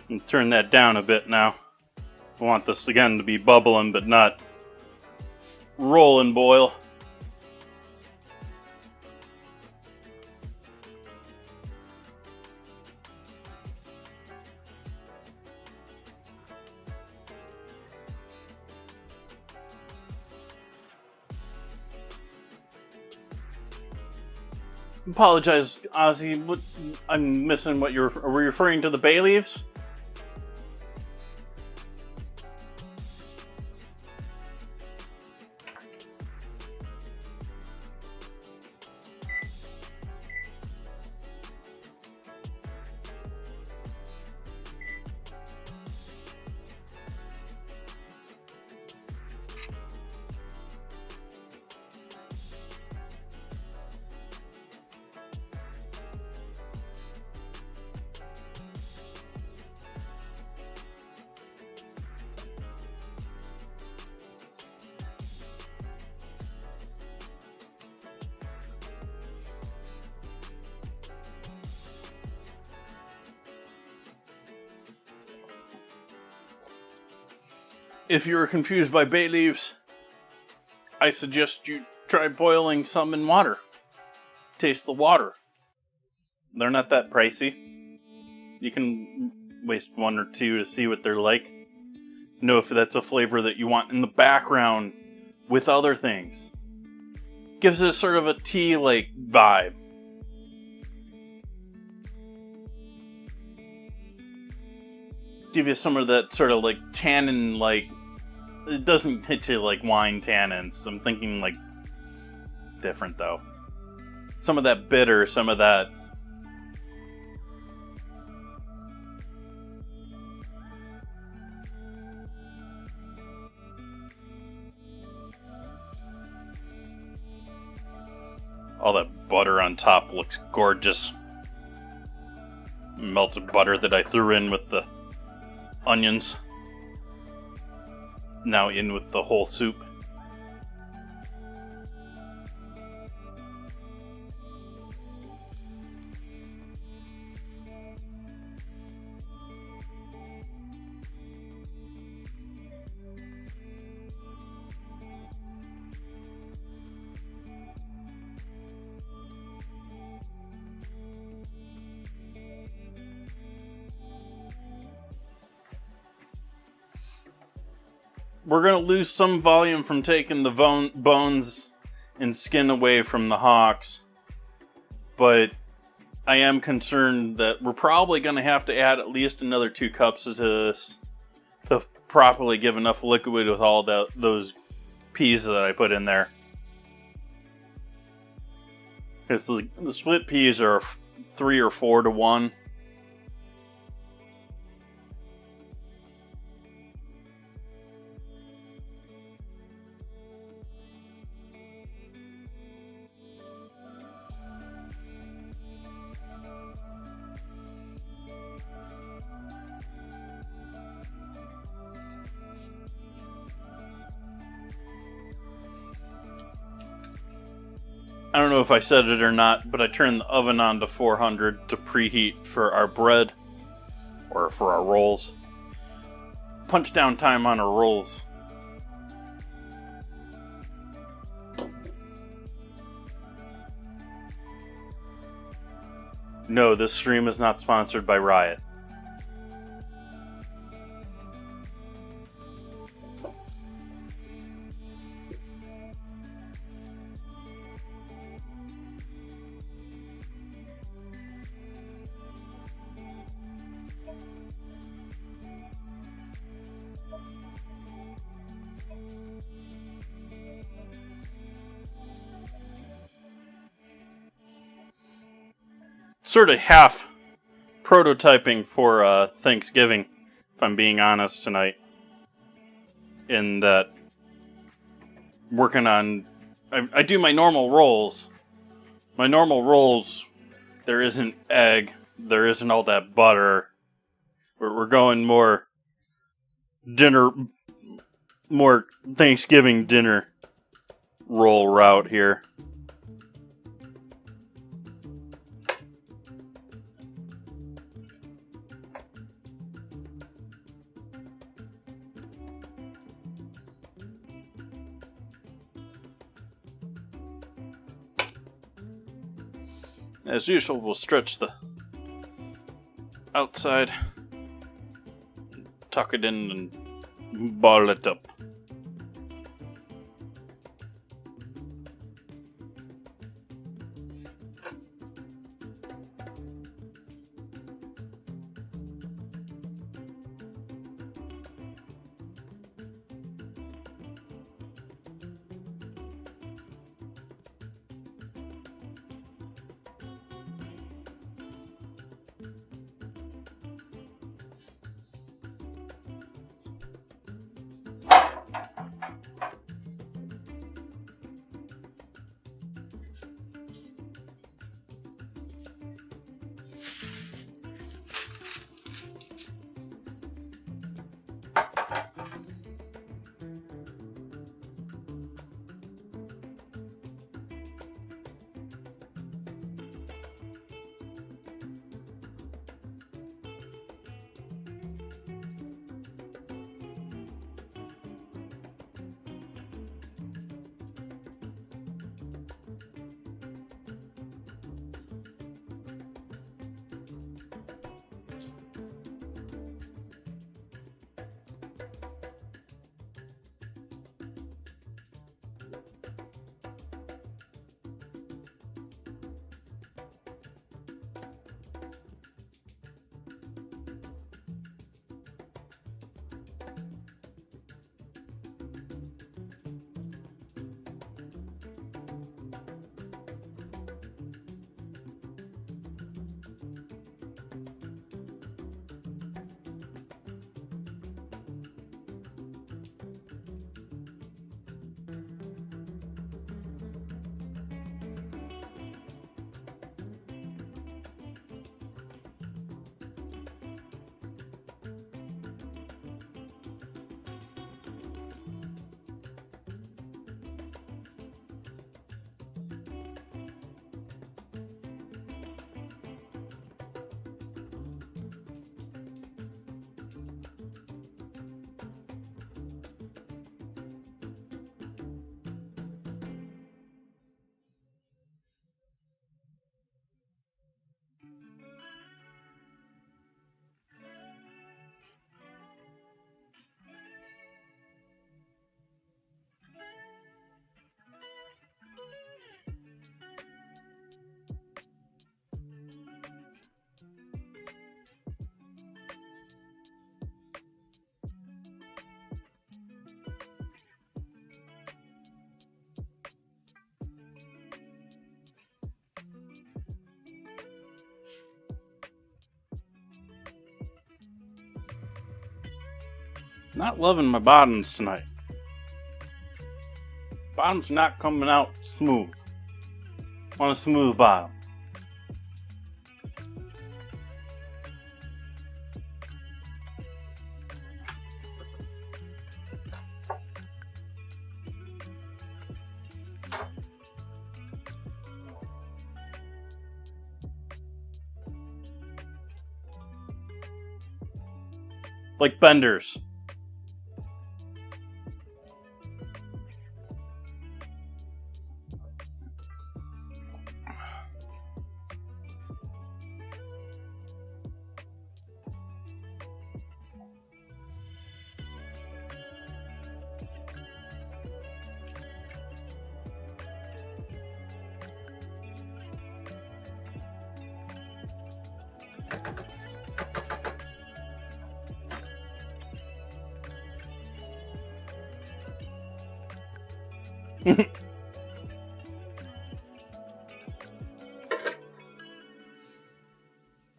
Speaker 1: And turn that down a bit now. I want this again to be bubbling but not rolling boil. Apologize, Ozzy. I'm missing what you're. Are we referring to the bay leaves? If you're confused by bay leaves, I suggest you try boiling some in water. Taste the water. They're not that pricey. You can waste one or two to see what they're like. Know if that's a flavor that you want in the background with other things. Gives it a sort of a tea-like vibe. Give you some of that sort of like tannin, like, it doesn't hit you like wine tannins. I'm thinking like different though. Some of that bitter, some of that all that butter on top looks gorgeous. Melted butter that I threw in with the onions. Now in with the whole soup. We're going to lose some volume from taking the bones and skin away from the hocks. But I am concerned that we're probably going to have to add at least another 2 cups to this to properly give enough liquid with all those peas that I put in there. Because the split peas are 3 or 4 to 1. I don't know if I said it or not, but I turned the oven on to 400 to preheat for our bread, or for our rolls. Punch down time on our rolls. No, this stream is not sponsored by Riot. Sort of half prototyping for Thanksgiving, if I'm being honest tonight. In that, working on, I do my normal rolls. My normal rolls, there isn't egg, there isn't all that butter. We're going more dinner, more Thanksgiving dinner roll route here. As usual, we'll stretch the outside, tuck it in, and ball it up. Not loving my bottoms tonight. Bottom's not coming out smooth. Want a smooth bottom. Like benders.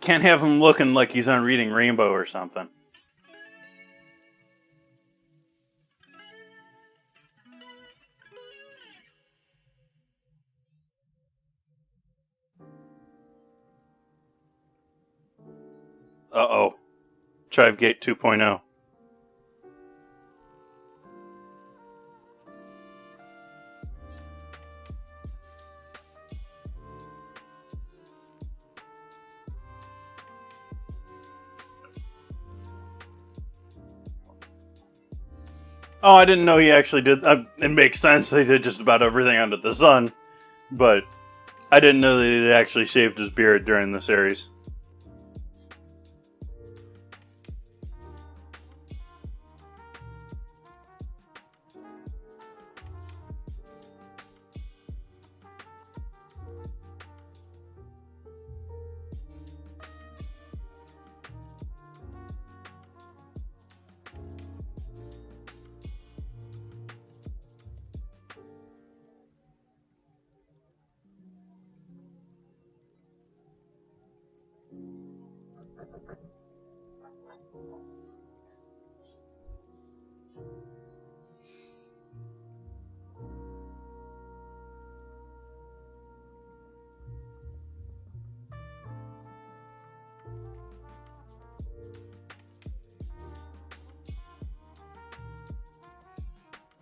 Speaker 1: Can't have him looking like he's on Reading Rainbow or something. Uh-oh. Chivegate 2.0. Oh, I didn't know he actually did. It makes sense. They did just about everything under the sun. But I didn't know that he actually shaved his beard during the series.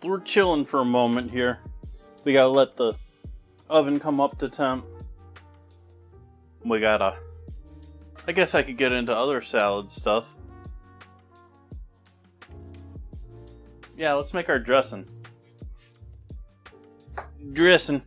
Speaker 1: We're chilling for a moment here. We gotta let the oven come up to temp. We gotta... I guess I could get into other salad stuff. Yeah, let's make our dressing. Dressing.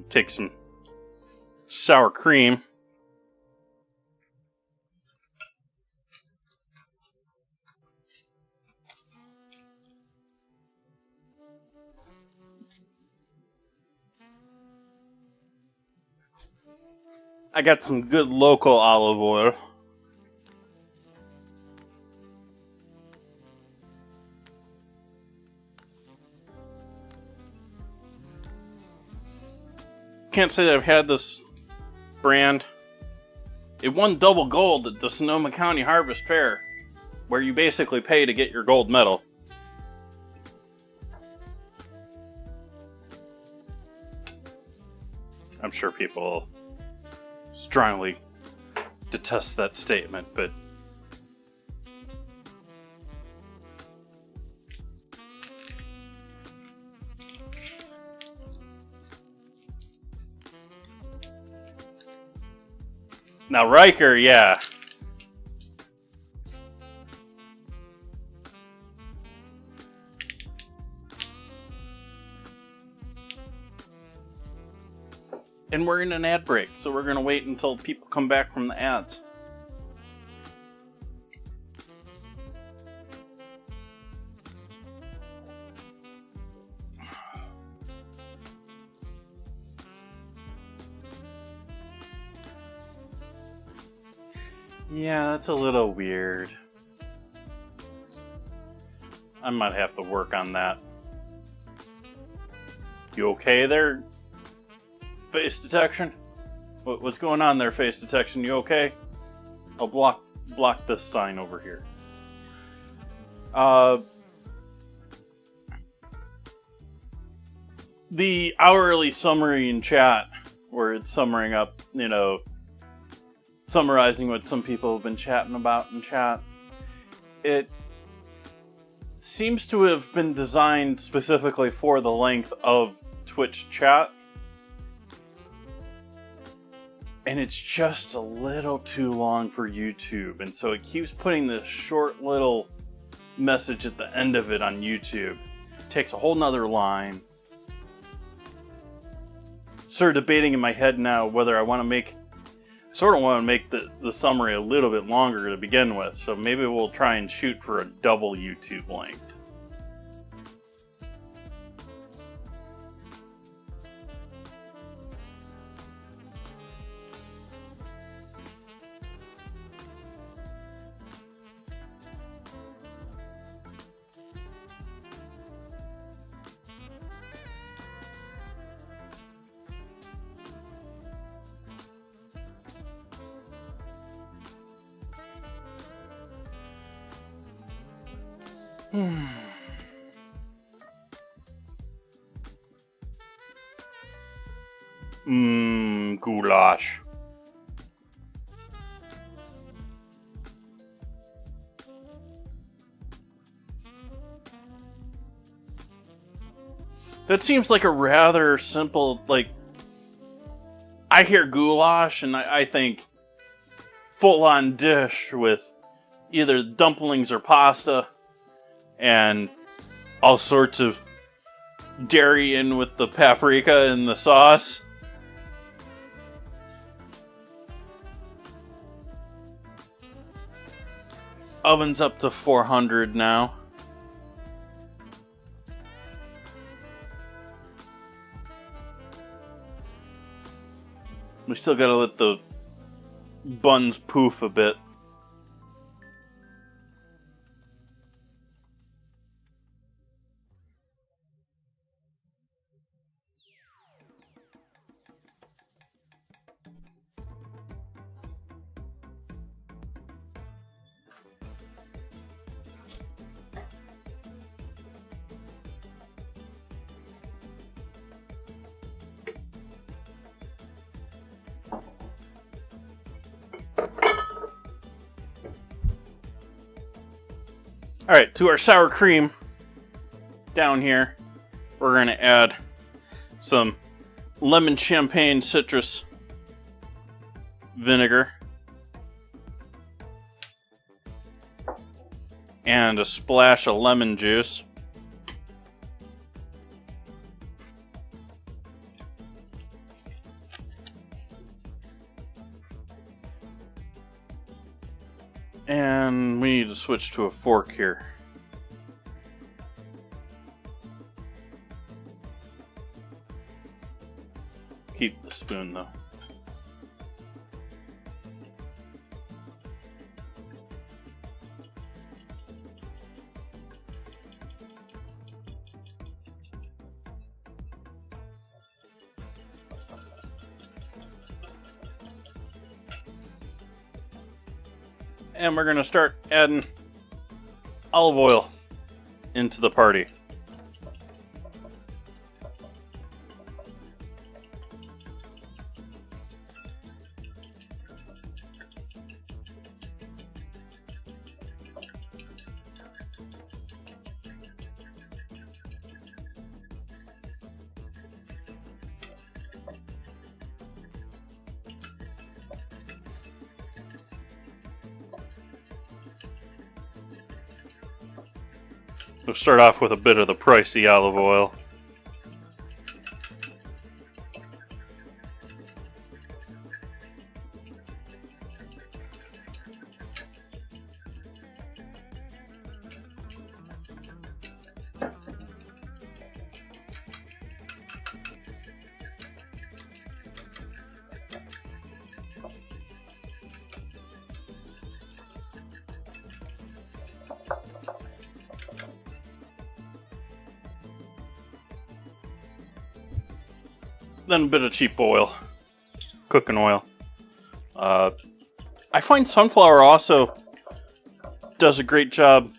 Speaker 1: Take some sour cream. I got some good local olive oil. Can't say that I've had this brand. It won double gold at the Sonoma County Harvest Fair, where you basically pay to get your gold medal. I'm sure people strongly detest that statement, but now Riker, yeah. And we're in an ad break, so we're going to wait until people come back from the ads. Yeah, that's a little weird. I might have to work on that. You okay there, face detection? What's going on there, face detection? You okay? I'll block this sign over here. The hourly summary in chat, where it's summarizing up, summarizing what some people have been chatting about in chat. It seems to have been designed specifically for the length of Twitch chat. And it's just a little too long for YouTube. And so it keeps putting this short little message at the end of it on YouTube. It takes a whole nother line. Sort of debating in my head now whether I want to make the summary a little bit longer to begin with. So maybe we'll try and shoot for a double YouTube length. Goulash. That seems like a rather simple, I hear goulash and I think full-on dish with either dumplings or pasta and all sorts of dairy in with the paprika and the sauce. Oven's up to 400 now. We still gotta let the buns poof a bit. Alright, to our sour cream down here, we're going to add some lemon champagne citrus vinegar and a splash of lemon juice. And we need to switch to a fork here. Keep the spoon though. And we're going to start adding olive oil into the party. We'll start off with a bit of the pricey olive oil. then a bit of cheap oil, cooking oil. I find sunflower also does a great job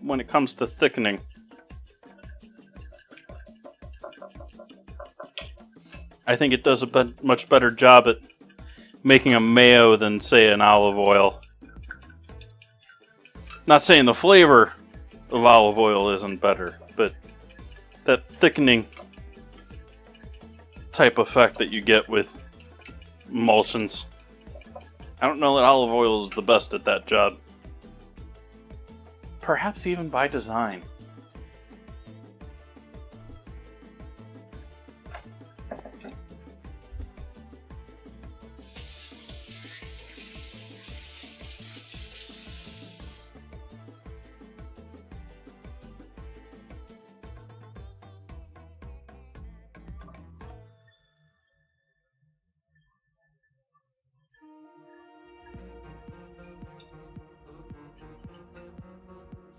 Speaker 1: when it comes to thickening. I think it does a much better job at making a mayo than, say, an olive oil. Not saying the flavor of olive oil isn't better, but that thickening type effect that you get with emulsions. I don't know that olive oil is the best at that job. Perhaps even by design.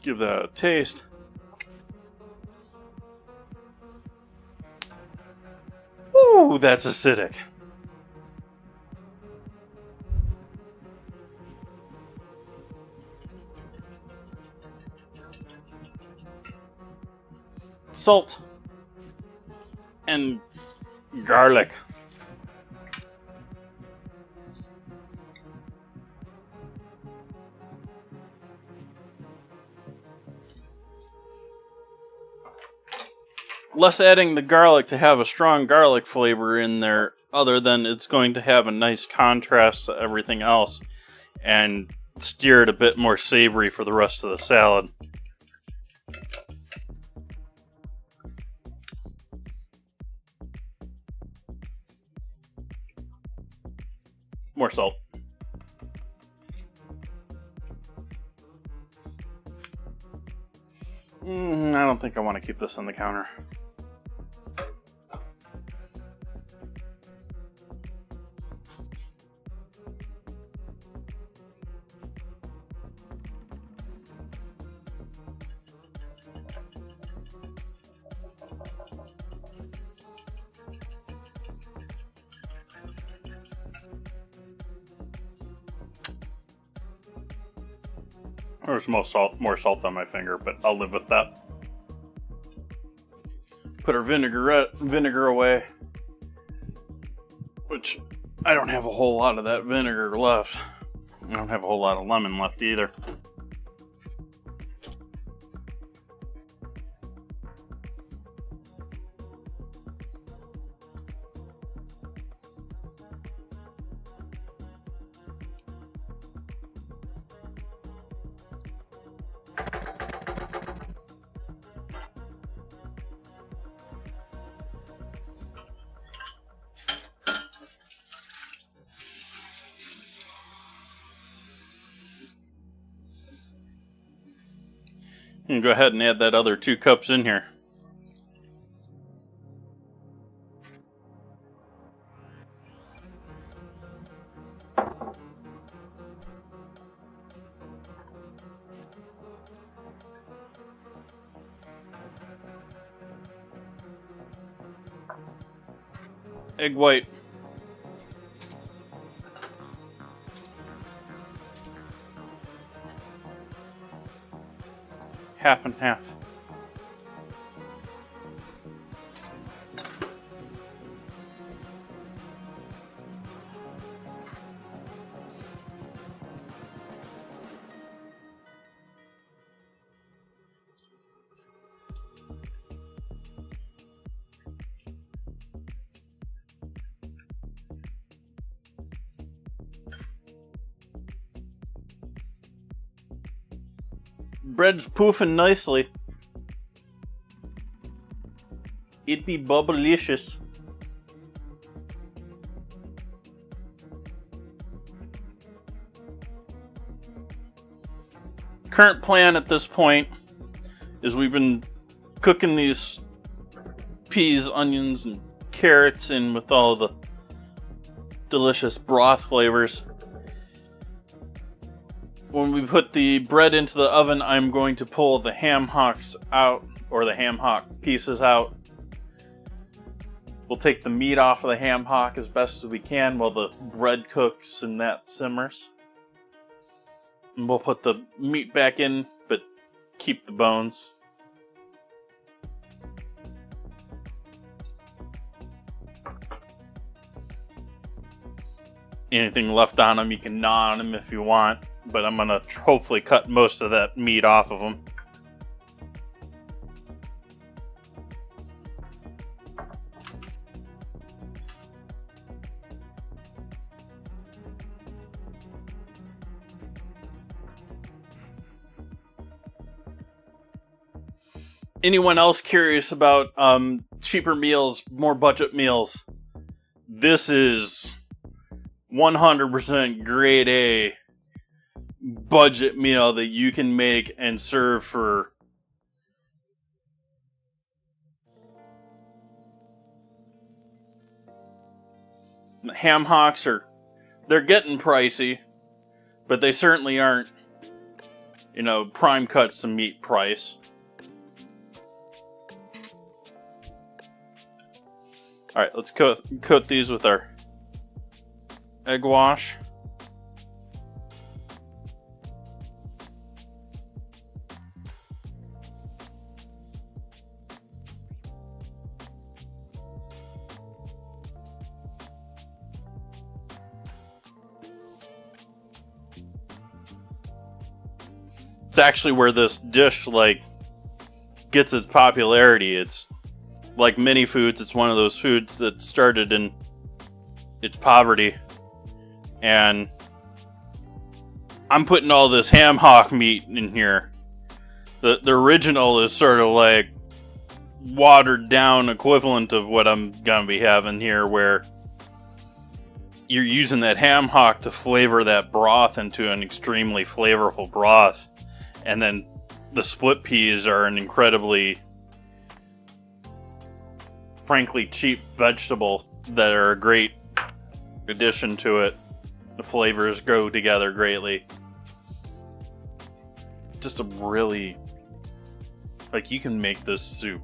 Speaker 1: Give that a taste. Ooh, that's acidic. Salt and garlic. Less adding the garlic to have a strong garlic flavor in there, other than it's going to have a nice contrast to everything else and steer it a bit more savory for the rest of the salad. More salt. I don't think I want to keep this on the counter. There's more salt on my finger, but I'll live with that. Put our vinegar away, which I don't have a whole lot of that vinegar left. I don't have a whole lot of lemon left either. You can go ahead and add that other 2 cups in here. Egg white. Half and half. Bread's poofing nicely. It be bubblicious. Current plan at this point is we've been cooking these peas, onions, and carrots in with all the delicious broth flavors. When we put the bread into the oven, I'm going to pull the ham hocks out, or the ham hock pieces out, We'll take the meat off of the ham hock as best as we can while the bread cooks and that simmers. And we'll put the meat back in, but keep the bones. Anything left on them, you can gnaw on them if you want, but I'm going to hopefully cut most of that meat off of them. Anyone else curious about cheaper meals, more budget meals? This is 100% grade A budget meal that you can make and serve for ham hocks. They're getting pricey, but they certainly aren't, prime cuts of meat price. Alright, let's coat these with our egg wash. It's actually where this dish gets its popularity. It's like many foods, it's one of those foods that started in its poverty. And I'm putting all this ham hock meat in here. The original is sort of like watered down equivalent of what I'm gonna be having here, where you're using that ham hock to flavor that broth into an extremely flavorful broth. And then the split peas are an incredibly, frankly, cheap vegetable that are a great addition to it. The flavors go together greatly. Just a really, you can make this soup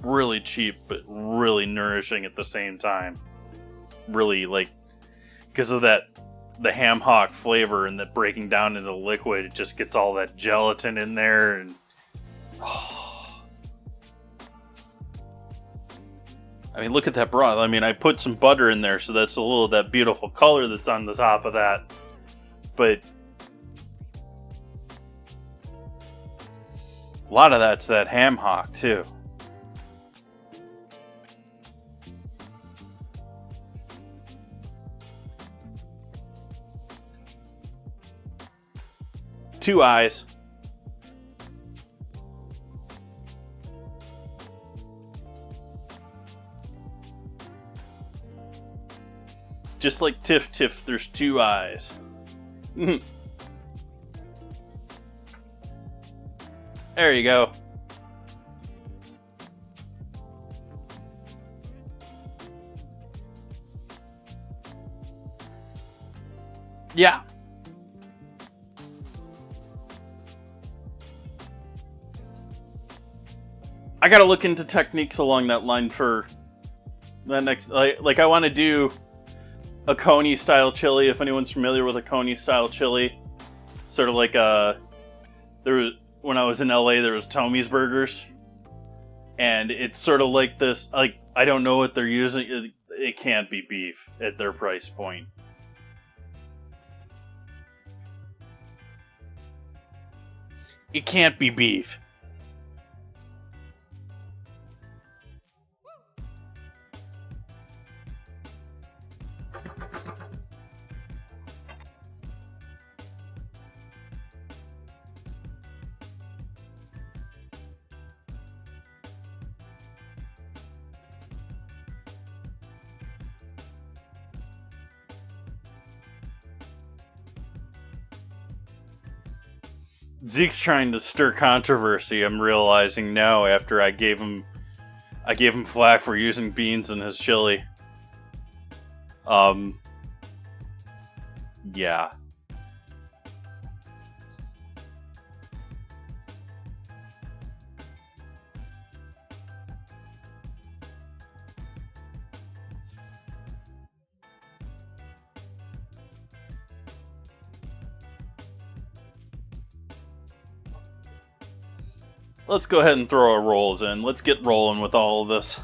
Speaker 1: really cheap, but really nourishing at the same time. Really, because of the ham hock flavor and that breaking down into liquid, it just gets all that gelatin in there, and I mean, look at that broth. I mean, I put some butter in there, so that's a little of that beautiful color that's on the top of that. But a lot of that's that ham hock, too. Two eyes. Just like Tiff Tiff, there's two eyes. There you go. Yeah. I gotta look into techniques along that line for that next. I want to do a Coney style chili. If anyone's familiar with a Coney style chili, sort of like when I was in LA, there was Tommy's Burgers, and it's sort of like this. I don't know what they're using. It can't be beef at their price point. It can't be beef. Zeke's trying to stir controversy, I'm realizing now, after I gave him flack for using beans in his chili. Yeah. let's go ahead and throw our rolls in. Let's get rolling with all of this.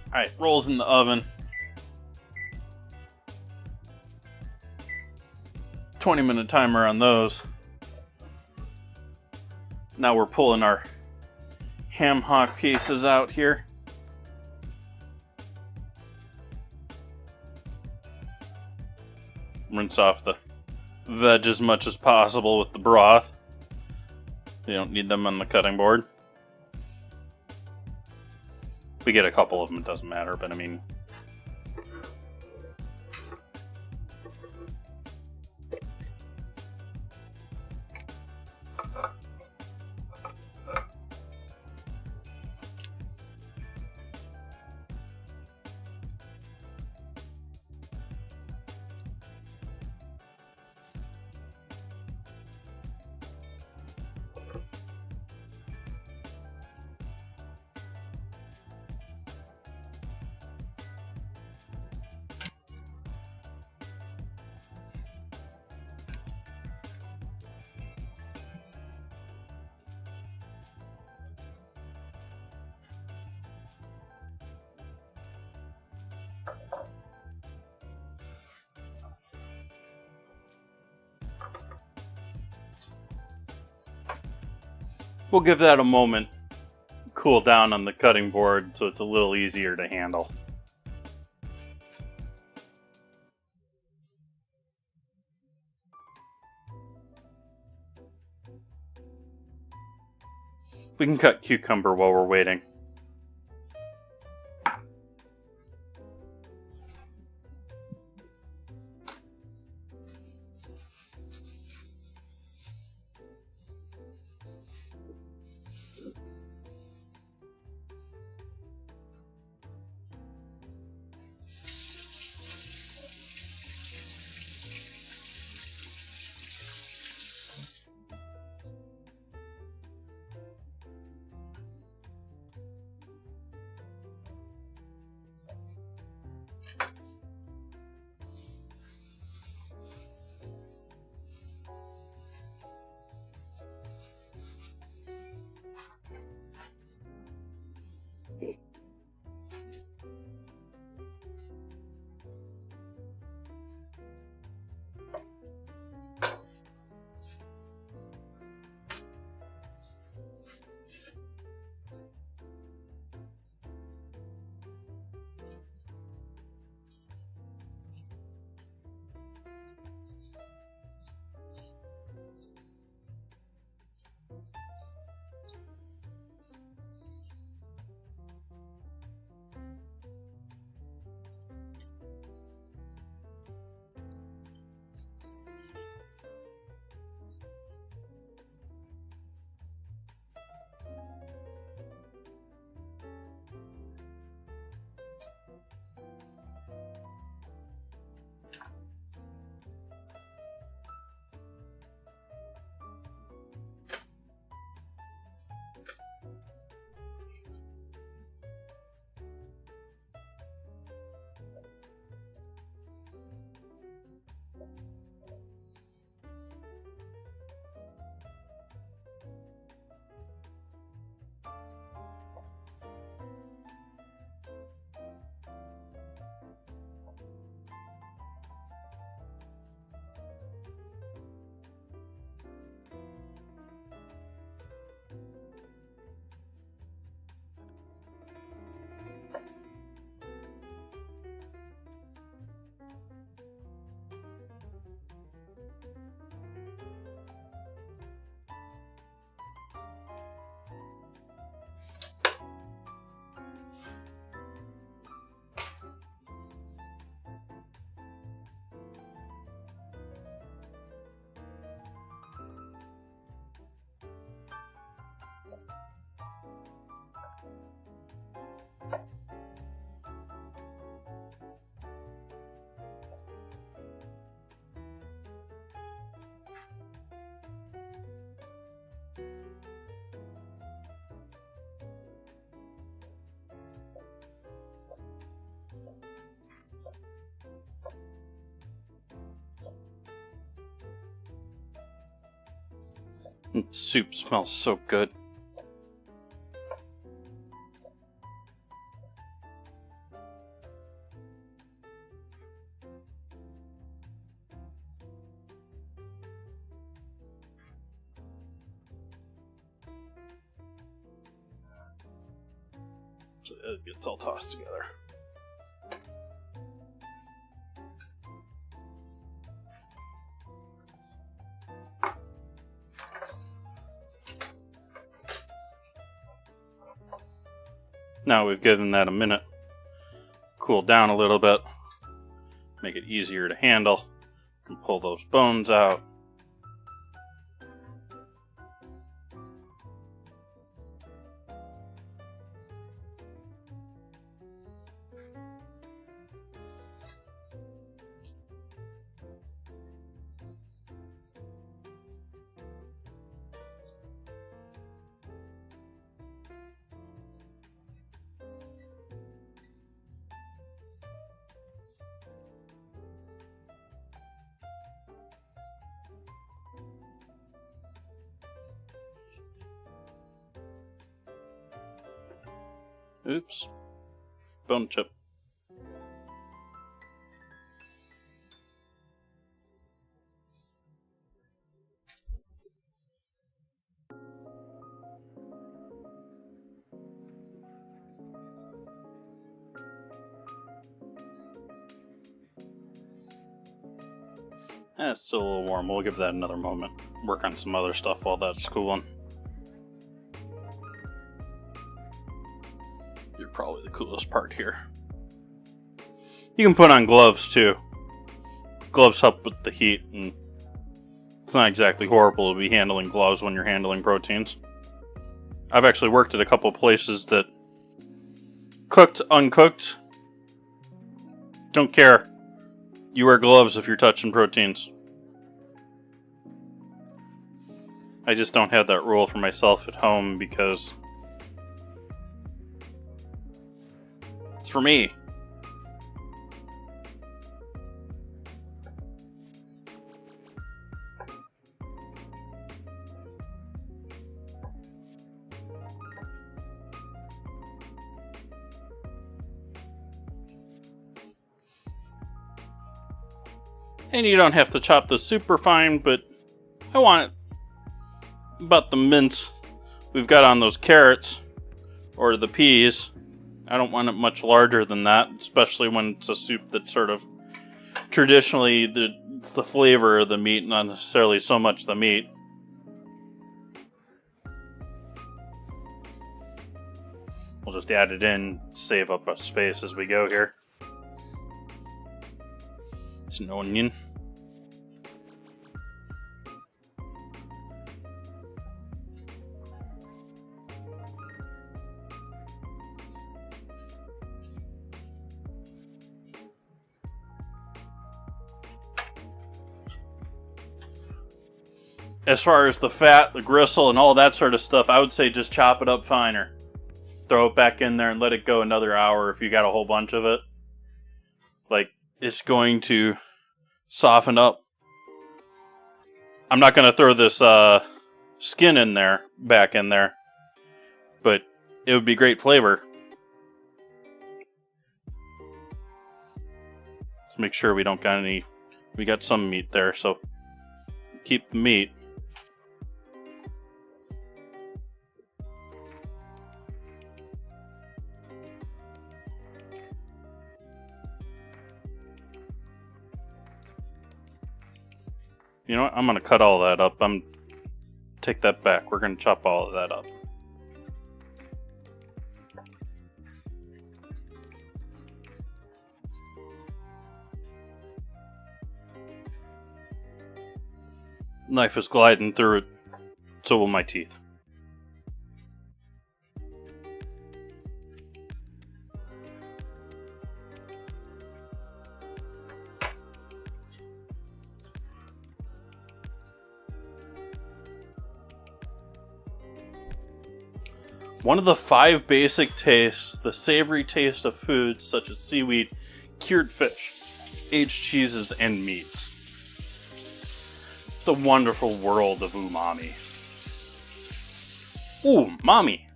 Speaker 1: Alright, rolls in the oven. 20-minute timer on those. Now we're pulling our ham hock pieces out here. Rinse off the veg as much as possible with the broth. You don't need them on the cutting board. We get a couple of them, it doesn't matter, but I mean... We'll give that a moment, cool down on the cutting board so it's a little easier to handle. We can cut cucumber while we're waiting. Soup smells so good. So it gets all tossed together. Now we've given that a minute, cool down a little bit, make it easier to handle, and pull those bones out. Oops. Bone chip. It's still a little warm. We'll give that another moment. Work on some other stuff while that's cooling. You're probably the coolest part here. You can put on gloves too. Gloves help with the heat, and it's not exactly horrible to be handling gloves when you're handling proteins. I've actually worked at a couple places that cooked, uncooked. Don't care. You wear gloves if you're touching proteins. I just don't have that rule for myself at home because it's for me. And you don't have to chop this super fine, but I want it about the mince we've got on those carrots or the peas. I don't want it much larger than that, especially when it's a soup that's sort of traditionally the flavor of the meat, not necessarily so much the meat. We'll just add it in, save up a space as we go here. It's an onion. As far as the fat, the gristle, and all that sort of stuff, I would say just chop it up finer. Throw it back in there and let it go another hour if you got a whole bunch of it. Like, it's going to soften up. I'm not going to throw this skin in there, back in there, but it would be great flavor. Let's make sure we don't got any. We got some meat there, so keep the meat. You know what? I'm going to cut all that up. Take that back. We're going to chop all of that up. Knife is gliding through it. So will my teeth. One of the 5 basic tastes, the savory taste of foods such as seaweed, cured fish, aged cheeses, and meats. The wonderful world of umami. Ooh, mommy.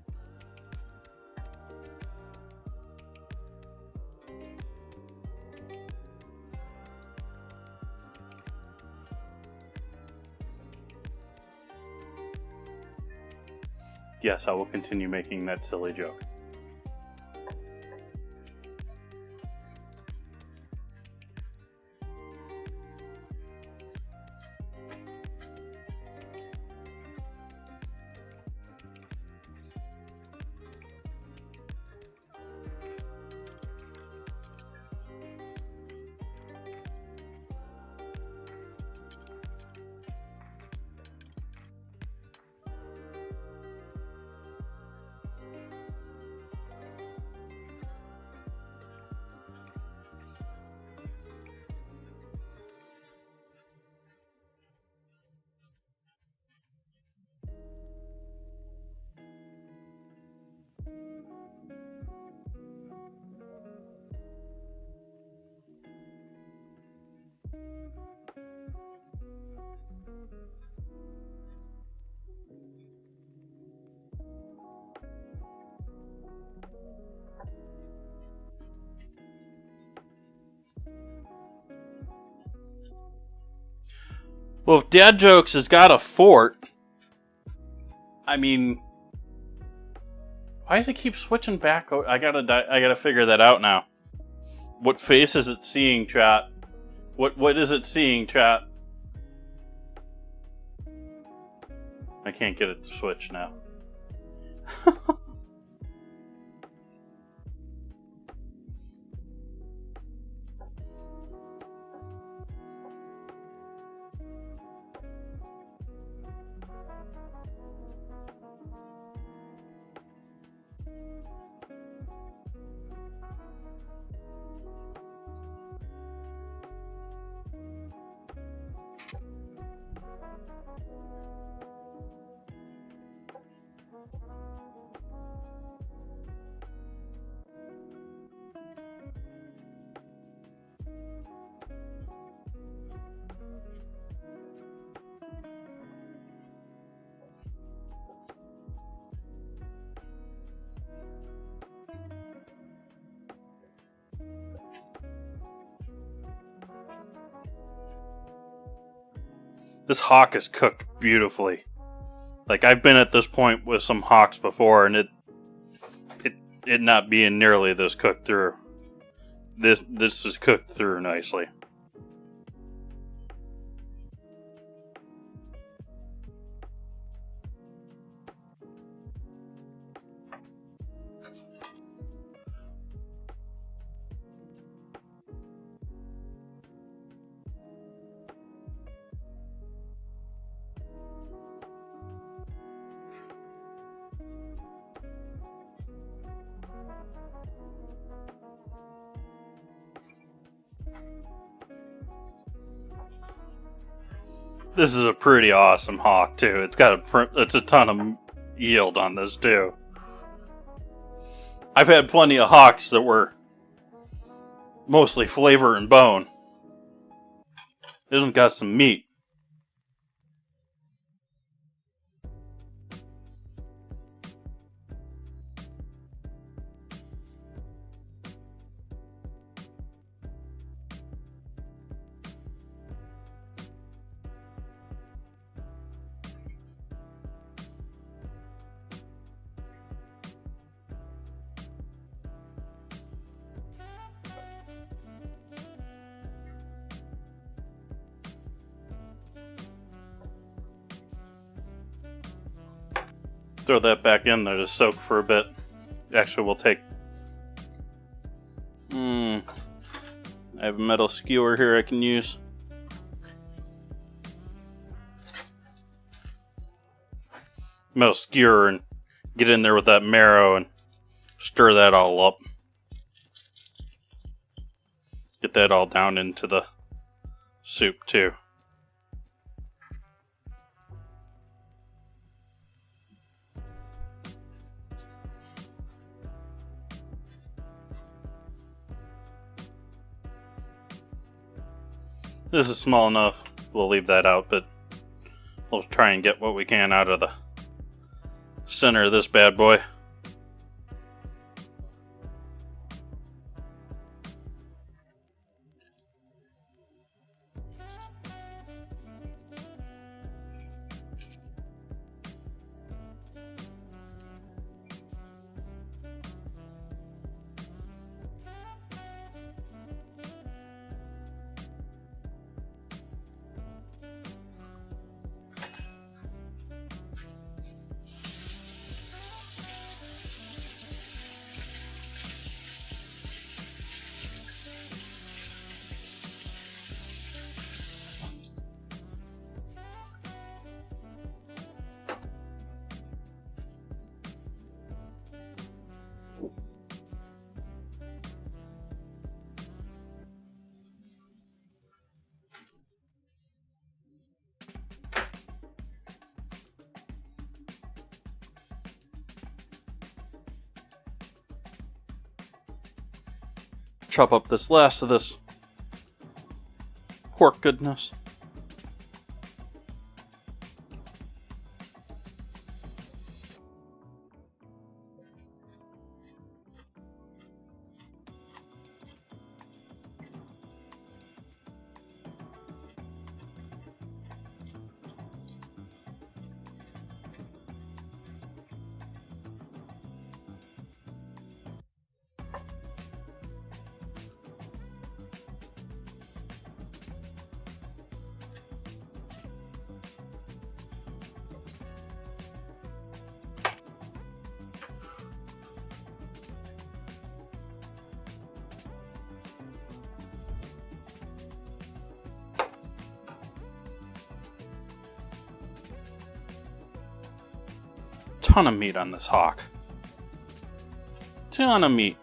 Speaker 1: Yes, I will continue making that silly joke. Well, if Dad Jokes has got a fort, I mean, why does it keep switching back? I gotta figure that out now. What face is it seeing, chat? What is it seeing, chat? I can't get it to switch now. This hawk is cooked beautifully. Like, I've been at this point with some hawks before, and it not being nearly this cooked through. This is cooked through nicely. This is a pretty awesome hawk too. It's got a ton of yield on this too. I've had plenty of hawks that were mostly flavor and bone. This one's got some meat. Throw that back in there to soak for a bit. Actually, we'll take... I have a metal skewer here I can use. Metal skewer and get in there with that marrow and stir that all up. Get that all down into the soup too. This is small enough, we'll leave that out, but we'll try and get what we can out of the center of this bad boy. Chop up this last of this pork goodness. Ton of meat on this hawk. Ton of meat.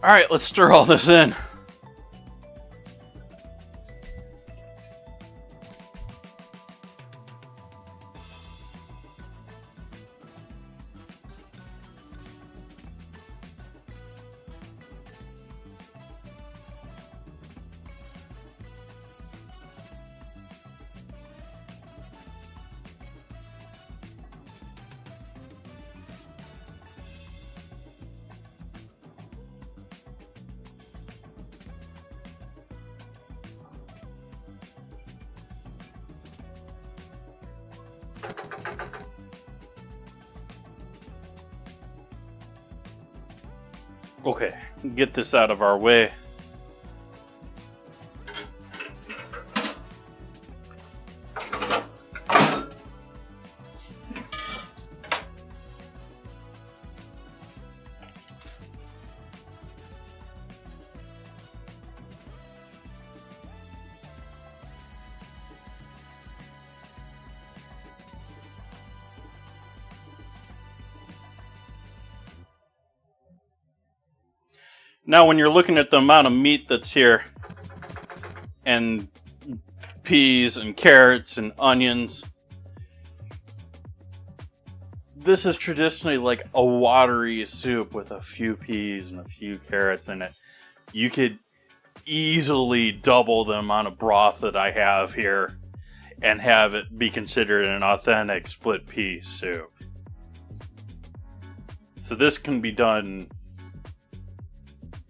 Speaker 1: Alright, let's stir all this in. Okay, get this out of our way. Now, when you're looking at the amount of meat that's here, and peas and carrots and onions, this is traditionally like a watery soup with a few peas and a few carrots in it. You could easily double the amount of broth that I have here and have it be considered an authentic split pea soup. So this can be done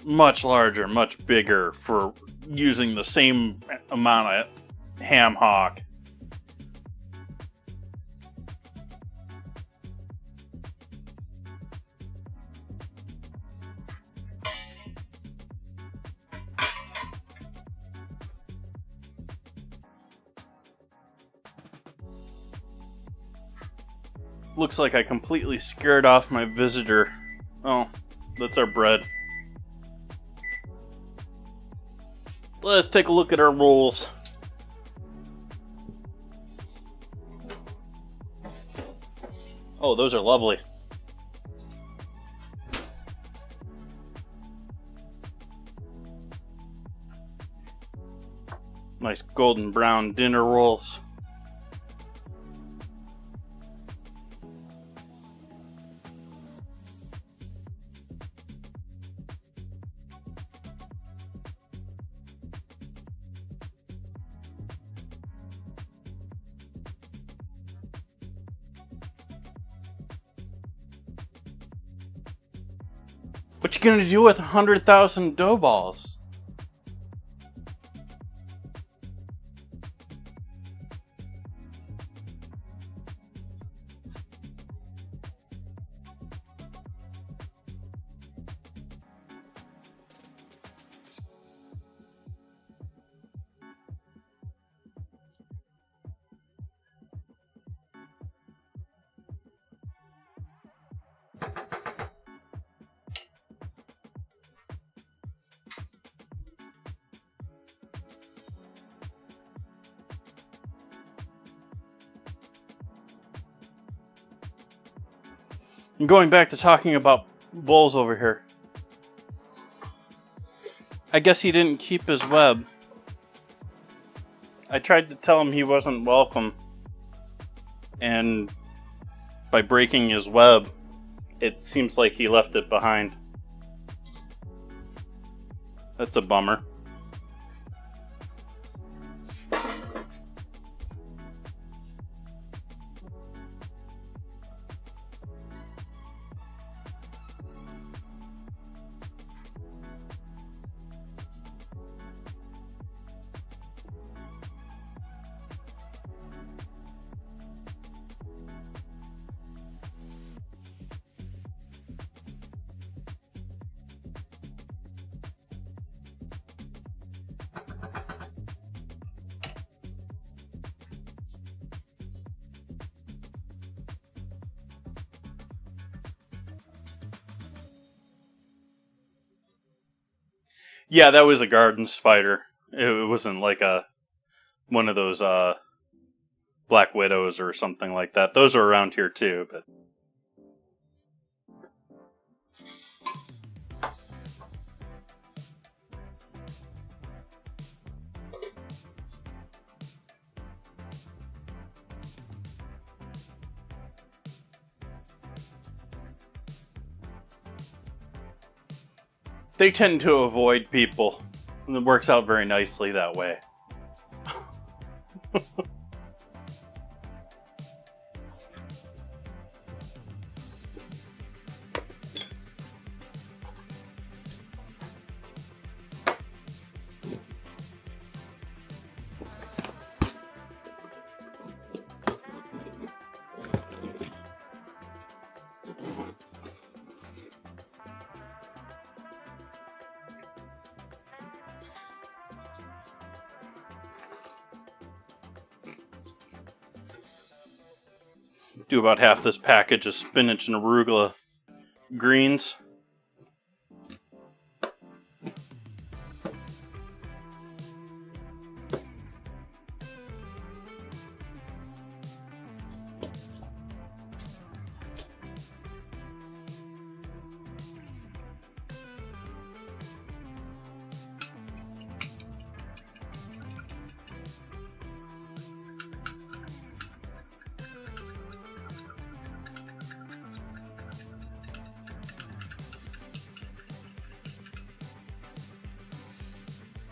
Speaker 1: much larger, much bigger for using the same amount of ham hock. Looks like I completely scared off my visitor. Oh, that's our bread. Let's take a look at our rolls. Oh, those are lovely. Nice golden brown dinner rolls. What you gonna do with 100,000 dough balls? And going back to talking about bowls over here. I guess he didn't keep his web. I tried to tell him he wasn't welcome. And by breaking his web, it seems like he left it behind. That's a bummer. Yeah, that was a garden spider. It wasn't like one of those black widows or something like that. Those are around here too, but they tend to avoid people. And it works out very nicely that way. Do about half this package of spinach and arugula greens.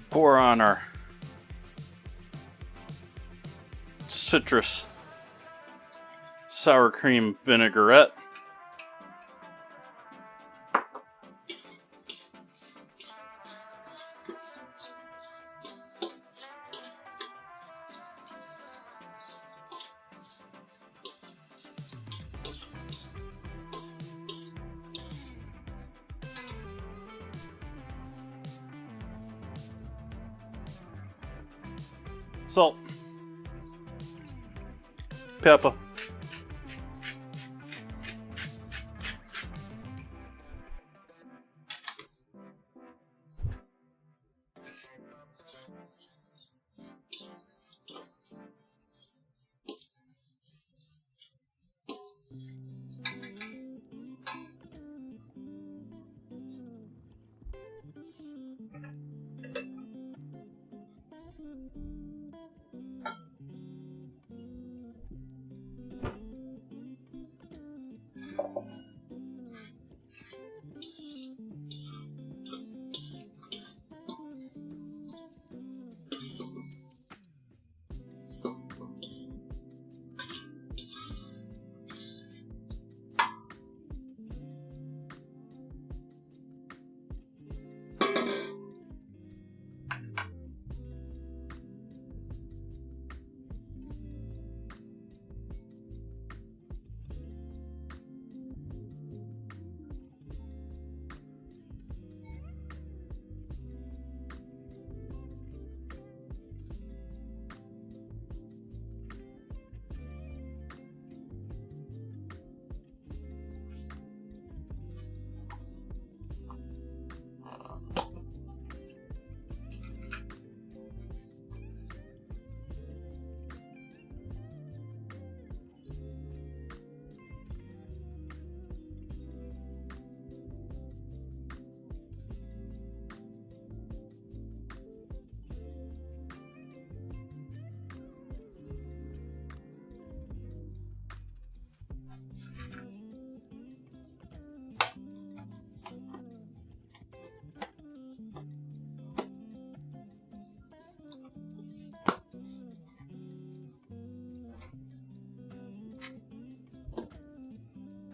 Speaker 1: Pour on our citrus sour cream vinaigrette. Salt, pepper,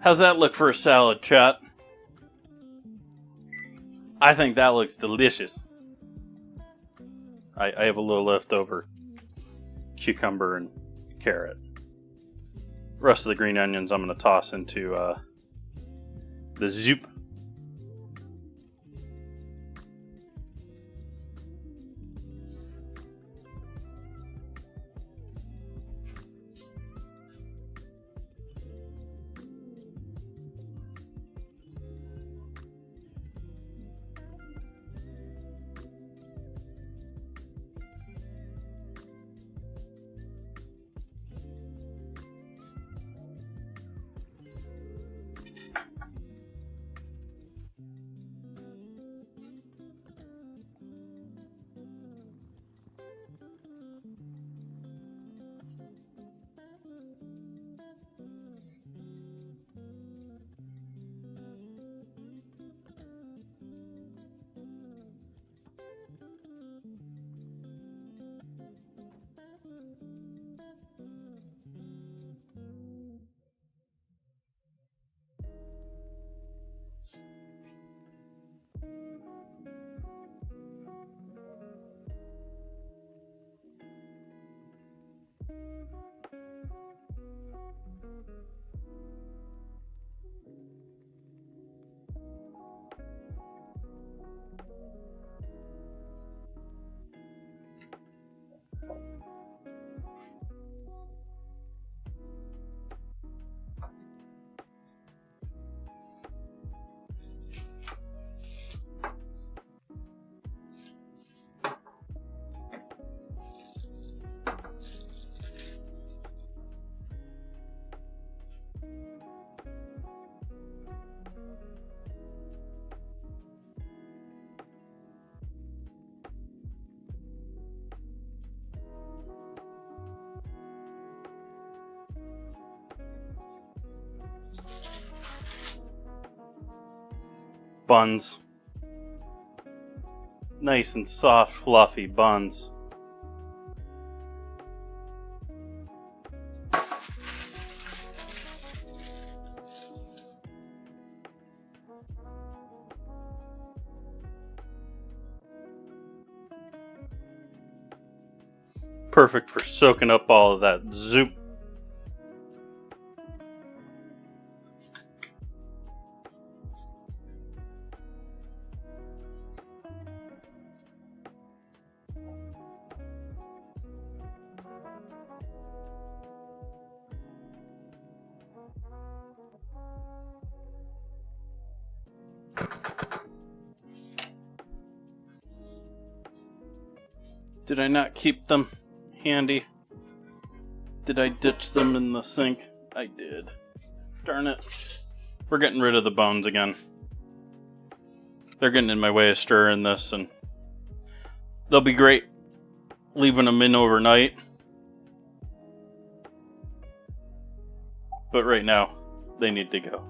Speaker 1: How's that look for a salad, chat? I think that looks delicious. I have a little leftover cucumber and carrot. The rest of the green onions I'm going to toss into the soup. Buns. Nice and soft, fluffy buns. Perfect for soaking up all of that soup. Did I not keep them handy? Did I ditch them in the sink? I did. Darn it. We're getting rid of the bones again. They're getting in my way of stirring this, and they'll be great leaving them in overnight. But right now, they need to go.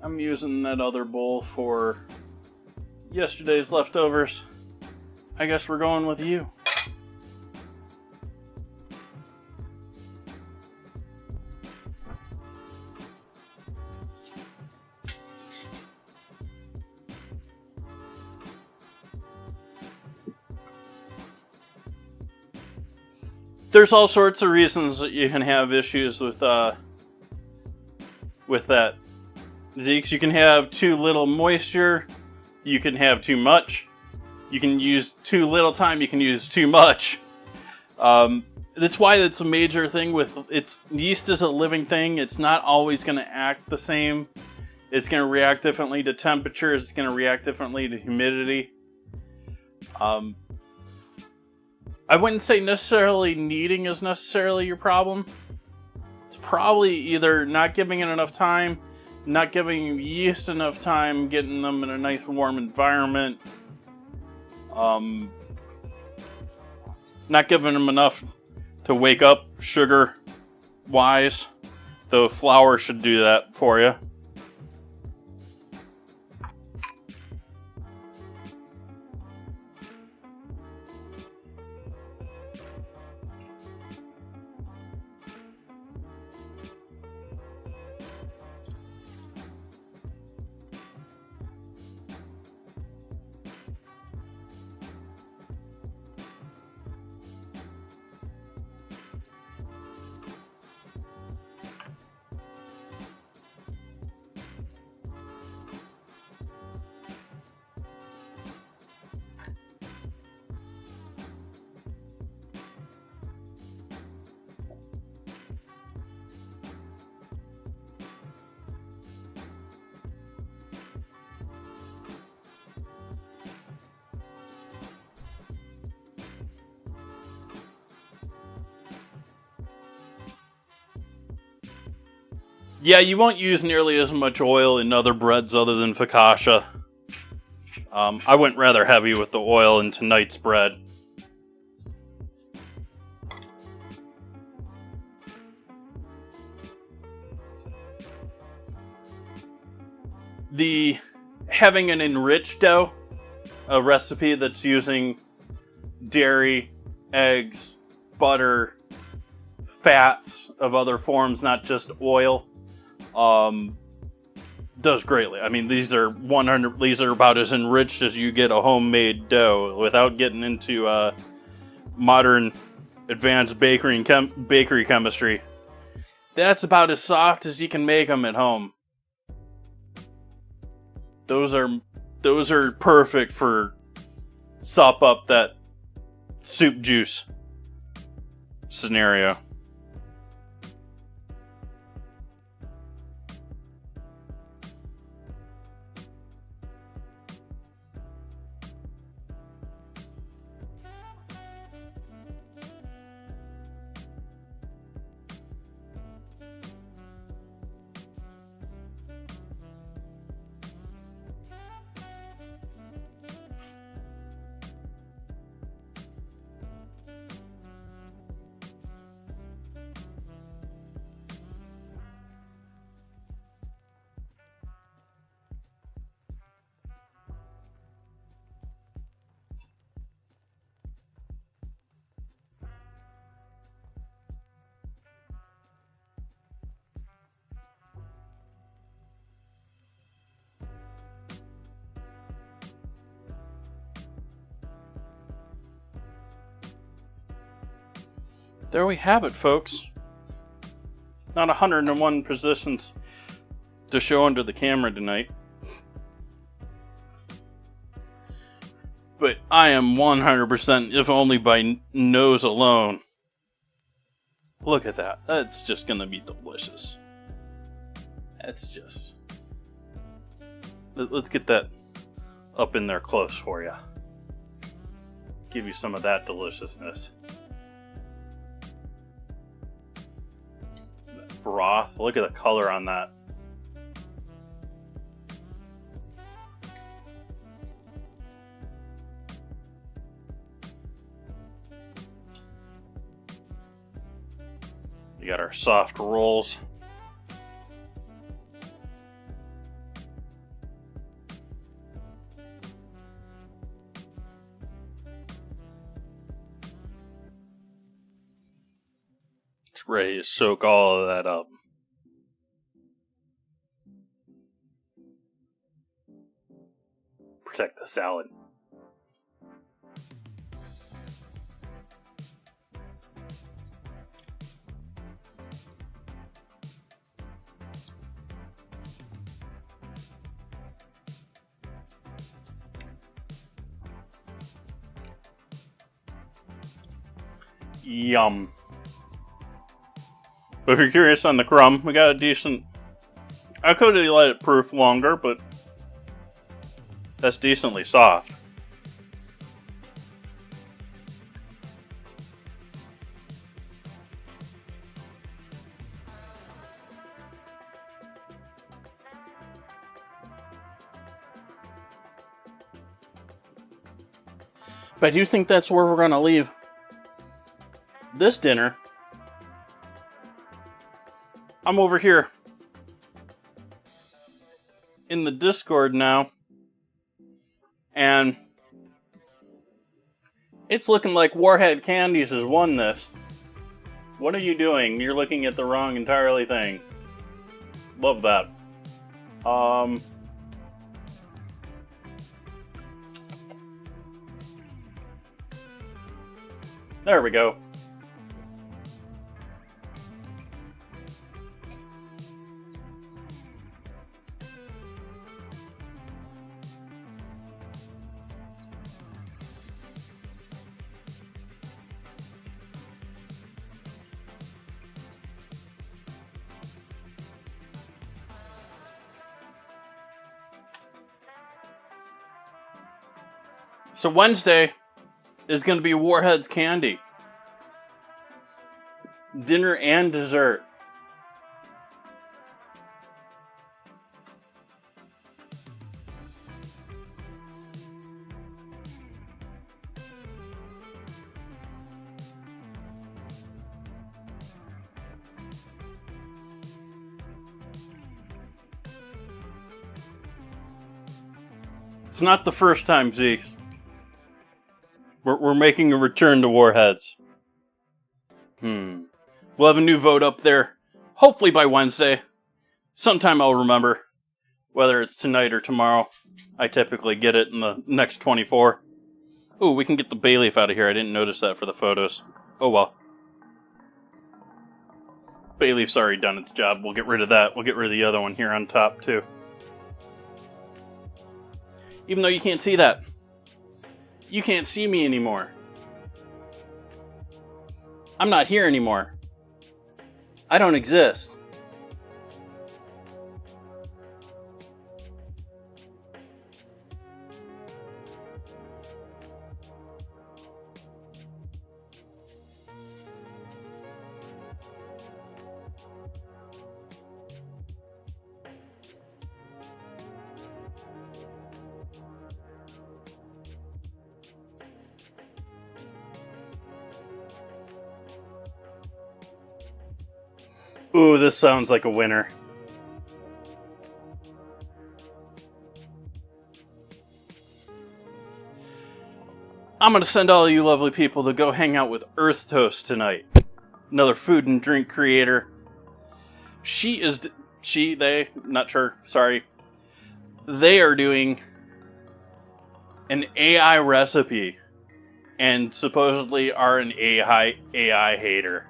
Speaker 1: I'm using that other bowl for yesterday's leftovers. I guess we're going with you. There's all sorts of reasons that you can have issues with that, Zeeks. You can have too little moisture. You can have too much. You can use too little time. You can use too much. That's why it's a major thing with yeast is a living thing. It's not always going to act the same. It's going to react differently to temperatures. It's going to react differently to humidity. I wouldn't say necessarily kneading is necessarily your problem. It's probably either not giving it enough time, not giving yeast enough time, getting them in a nice warm environment, not giving them enough to wake up sugar wise, though flour should do that for you. Yeah, you won't use nearly as much oil in other breads other than focaccia. I went rather heavy with the oil in tonight's bread. Having an enriched dough, a recipe that's using dairy, eggs, butter, fats of other forms, not just oil, does greatly. I mean, these are about as enriched as you get a homemade dough without getting into modern advanced bakery chemistry. That's about as soft as you can make them at home. Those are perfect for sop up that soup juice scenario. There we have it, folks. Not 101 positions to show under the camera tonight. But I am 100%, if only by nose alone. Look at that. That's just gonna be delicious. That's just... Let's get that up in there close for you. Give you some of that deliciousness. Broth. Look at the color on that. We got our soft rolls. It's ready to soak all of that up. Protect the salad. Yum. But if you're curious on the crumb, we got a decent... I could have let it proof longer, but that's decently soft. But I do think that's where we're going to leave this dinner. I'm over here in the Discord now, and it's looking like Warhead Candies has won this. What are you doing? You're looking at the wrong entirely thing. Love that. There we go. So Wednesday is going to be Warhead's Candy. Dinner and dessert. It's not the first time, Zeeks. We're making a return to Warheads. We'll have a new vote up there, hopefully by Wednesday. Sometime I'll remember, whether it's tonight or tomorrow. I typically get it in the next 24. Ooh, we can get the bay leaf out of here. I didn't notice that for the photos. Oh well. Bay leaf's already done its job. We'll get rid of that. We'll get rid of the other one here on top, too. Even though you can't see that. You can't see me anymore. I'm not here anymore. I don't exist. Ooh, this sounds like a winner. I'm going to send all you lovely people to go hang out with Earth Toast tonight. Another food and drink creator. Not sure, sorry. They are doing an AI recipe and supposedly are an AI hater.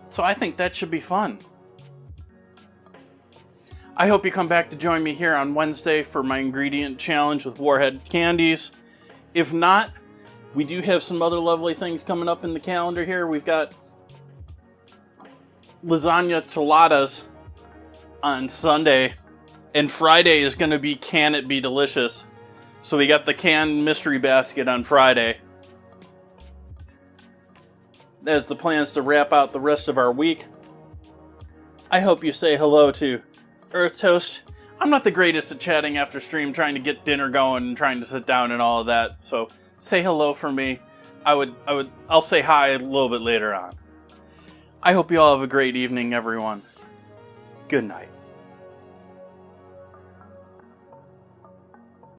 Speaker 1: So I think that should be fun. I hope you come back to join me here on Wednesday for my ingredient challenge with Warhead Candies. If not, we do have some other lovely things coming up in the calendar here. We've got lasagna chiladas on Sunday, and Friday is going to be Can It Be Delicious. So we got the canned mystery basket on Friday. As the plans to wrap out the rest of our week. I hope you say hello to Earth Toast. I'm not the greatest at chatting after stream, trying to get dinner going and trying to sit down and all of that. So say hello for me. I'll say hi a little bit later on. I hope you all have a great evening, everyone. Good night.